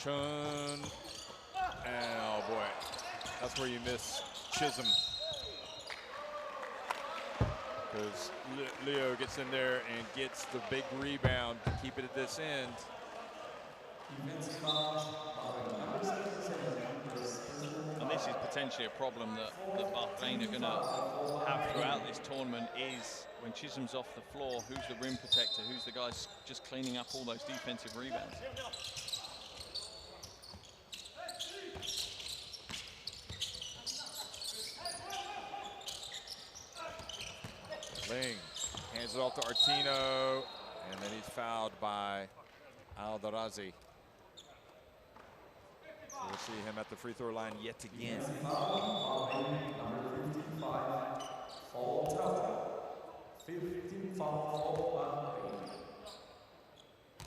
Chun, and oh boy, that's where you miss Chisholm. Because Leo gets in there and gets the big rebound to keep it at this end. And this is potentially a problem that Bahrain are going to have throughout this tournament, is when Chisholm's off the floor, who's the rim protector, who's the guy just cleaning up all those defensive rebounds. Ling hands it off to Artino, and then he's fouled by Aldarazi. So we'll see him at the free throw line yet again.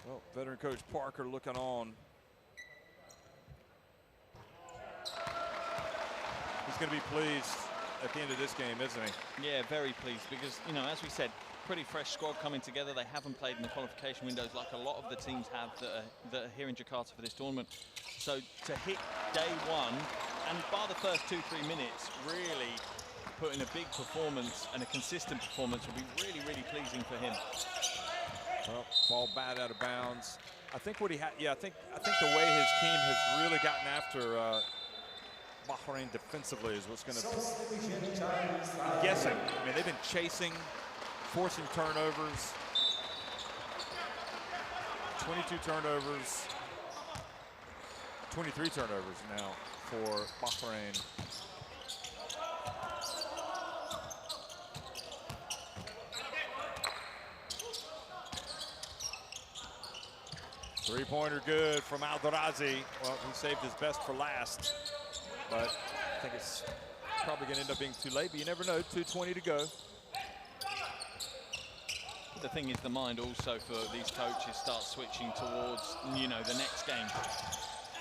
Well, veteran coach Parker looking on. He's going to be pleased at the end of this game, isn't he? Yeah, very pleased because, you know, as we said, pretty fresh squad coming together. They haven't played in the qualification windows like a lot of the teams have that are here in Jakarta for this tournament. So to hit day one, and by the first 2-3 minutes, really put in a big performance and a consistent performance will be really, really pleasing for him. Well, ball batted out of bounds. I think what he had, I think the way his team has really gotten after Bahrain defensively is what's going to, I'm guessing. I mean, they've been chasing, forcing turnovers, 22 turnovers, 23 turnovers now for Bahrain. Three-pointer good from Al-Darazi. Well, he saved his best for last, but I think it's probably going to end up being too late, but you never know. 2:20 to go. The thing is, the mind also for these coaches starts switching towards, you know, the next game.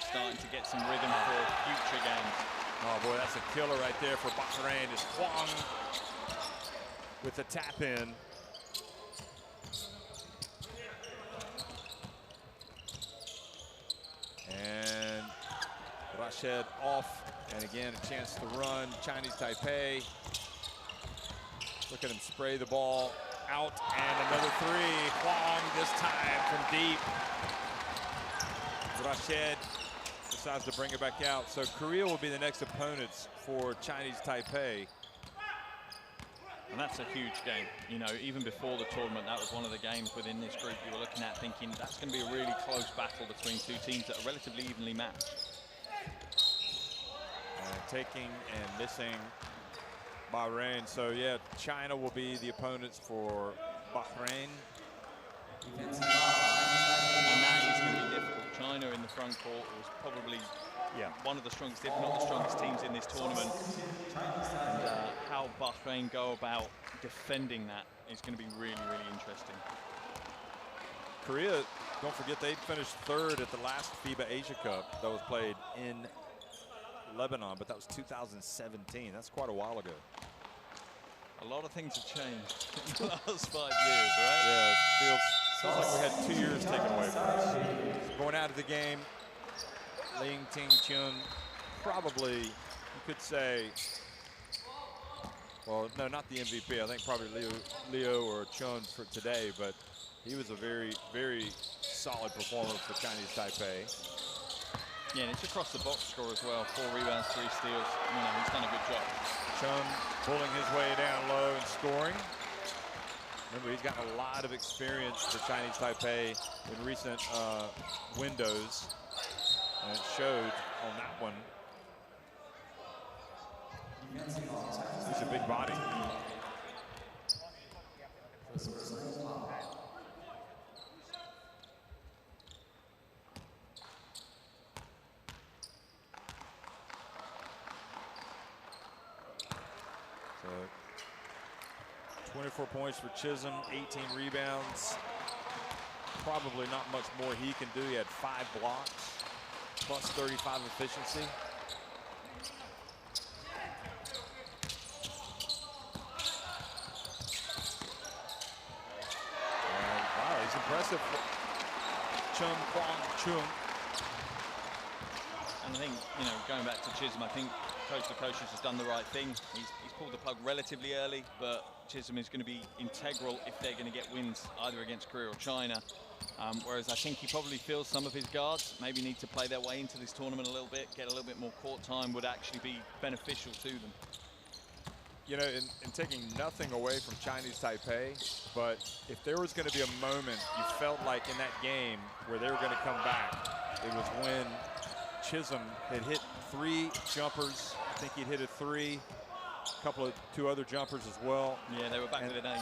Starting to get some rhythm for future games. Oh boy, that's a killer right there for Bahrain. It's Kwong with the tap in. And Rashid off, and again a chance to run. Chinese Taipei. Look at him spray the ball out, and another three. Kwong this time from deep. Rashid decides to bring it back out. So Korea will be the next opponents for Chinese Taipei. And that's a huge game. You know, even before the tournament, that was one of the games within this group you were looking at thinking that's going to be a really close battle between two teams that are relatively evenly matched. Taking and missing Bahrain. So yeah, China will be the opponents for Bahrain. And that is going to be difficult. China in the front court was probably one of the strongest, if not the strongest teams in this tournament. And how Bahrain go about defending that is going to be really, really interesting. Korea, don't forget, they finished third at the last FIBA Asia Cup that was played in Lebanon, but that was 2017. That's quite a while ago. A lot of things have changed in the last 5 years, right? Yeah, it feels like we had 2 years taken away from us. Going out of the game, Ling Ting-chun, probably, you could say, well, no, not the MVP. I think probably Leo or Chun for today, but he was a very, very solid performer for Chinese Taipei. Yeah, and it's across the box score as well. 4 rebounds, 3 steals. You know, he's done a good job. Chun pulling his way down low and scoring. Remember, he's got a lot of experience for Chinese Taipei in recent windows, and it showed on that one. He's a big body. So 24 points for Chisholm, 18 rebounds. Probably not much more he can do. He had 5 blocks, plus 35 efficiency. And wow, he's impressive. Chung Kwong Chung. And I think, you know, going back to Chisholm, I think the coaches has done the right thing. He's pulled the plug relatively early, but Chisholm is going to be integral if they're going to get wins either against Korea or China. Whereas I think he probably feels some of his guards maybe need to play their way into this tournament a little bit, get a little bit more court time would actually be beneficial to them. You know, in taking nothing away from Chinese Taipei, but if there was going to be a moment you felt like in that game where they were going to come back, it was when Chisholm had hit 3 jumpers. I think he'd hit a 3, 2 other jumpers as well. Yeah, they were back within 8.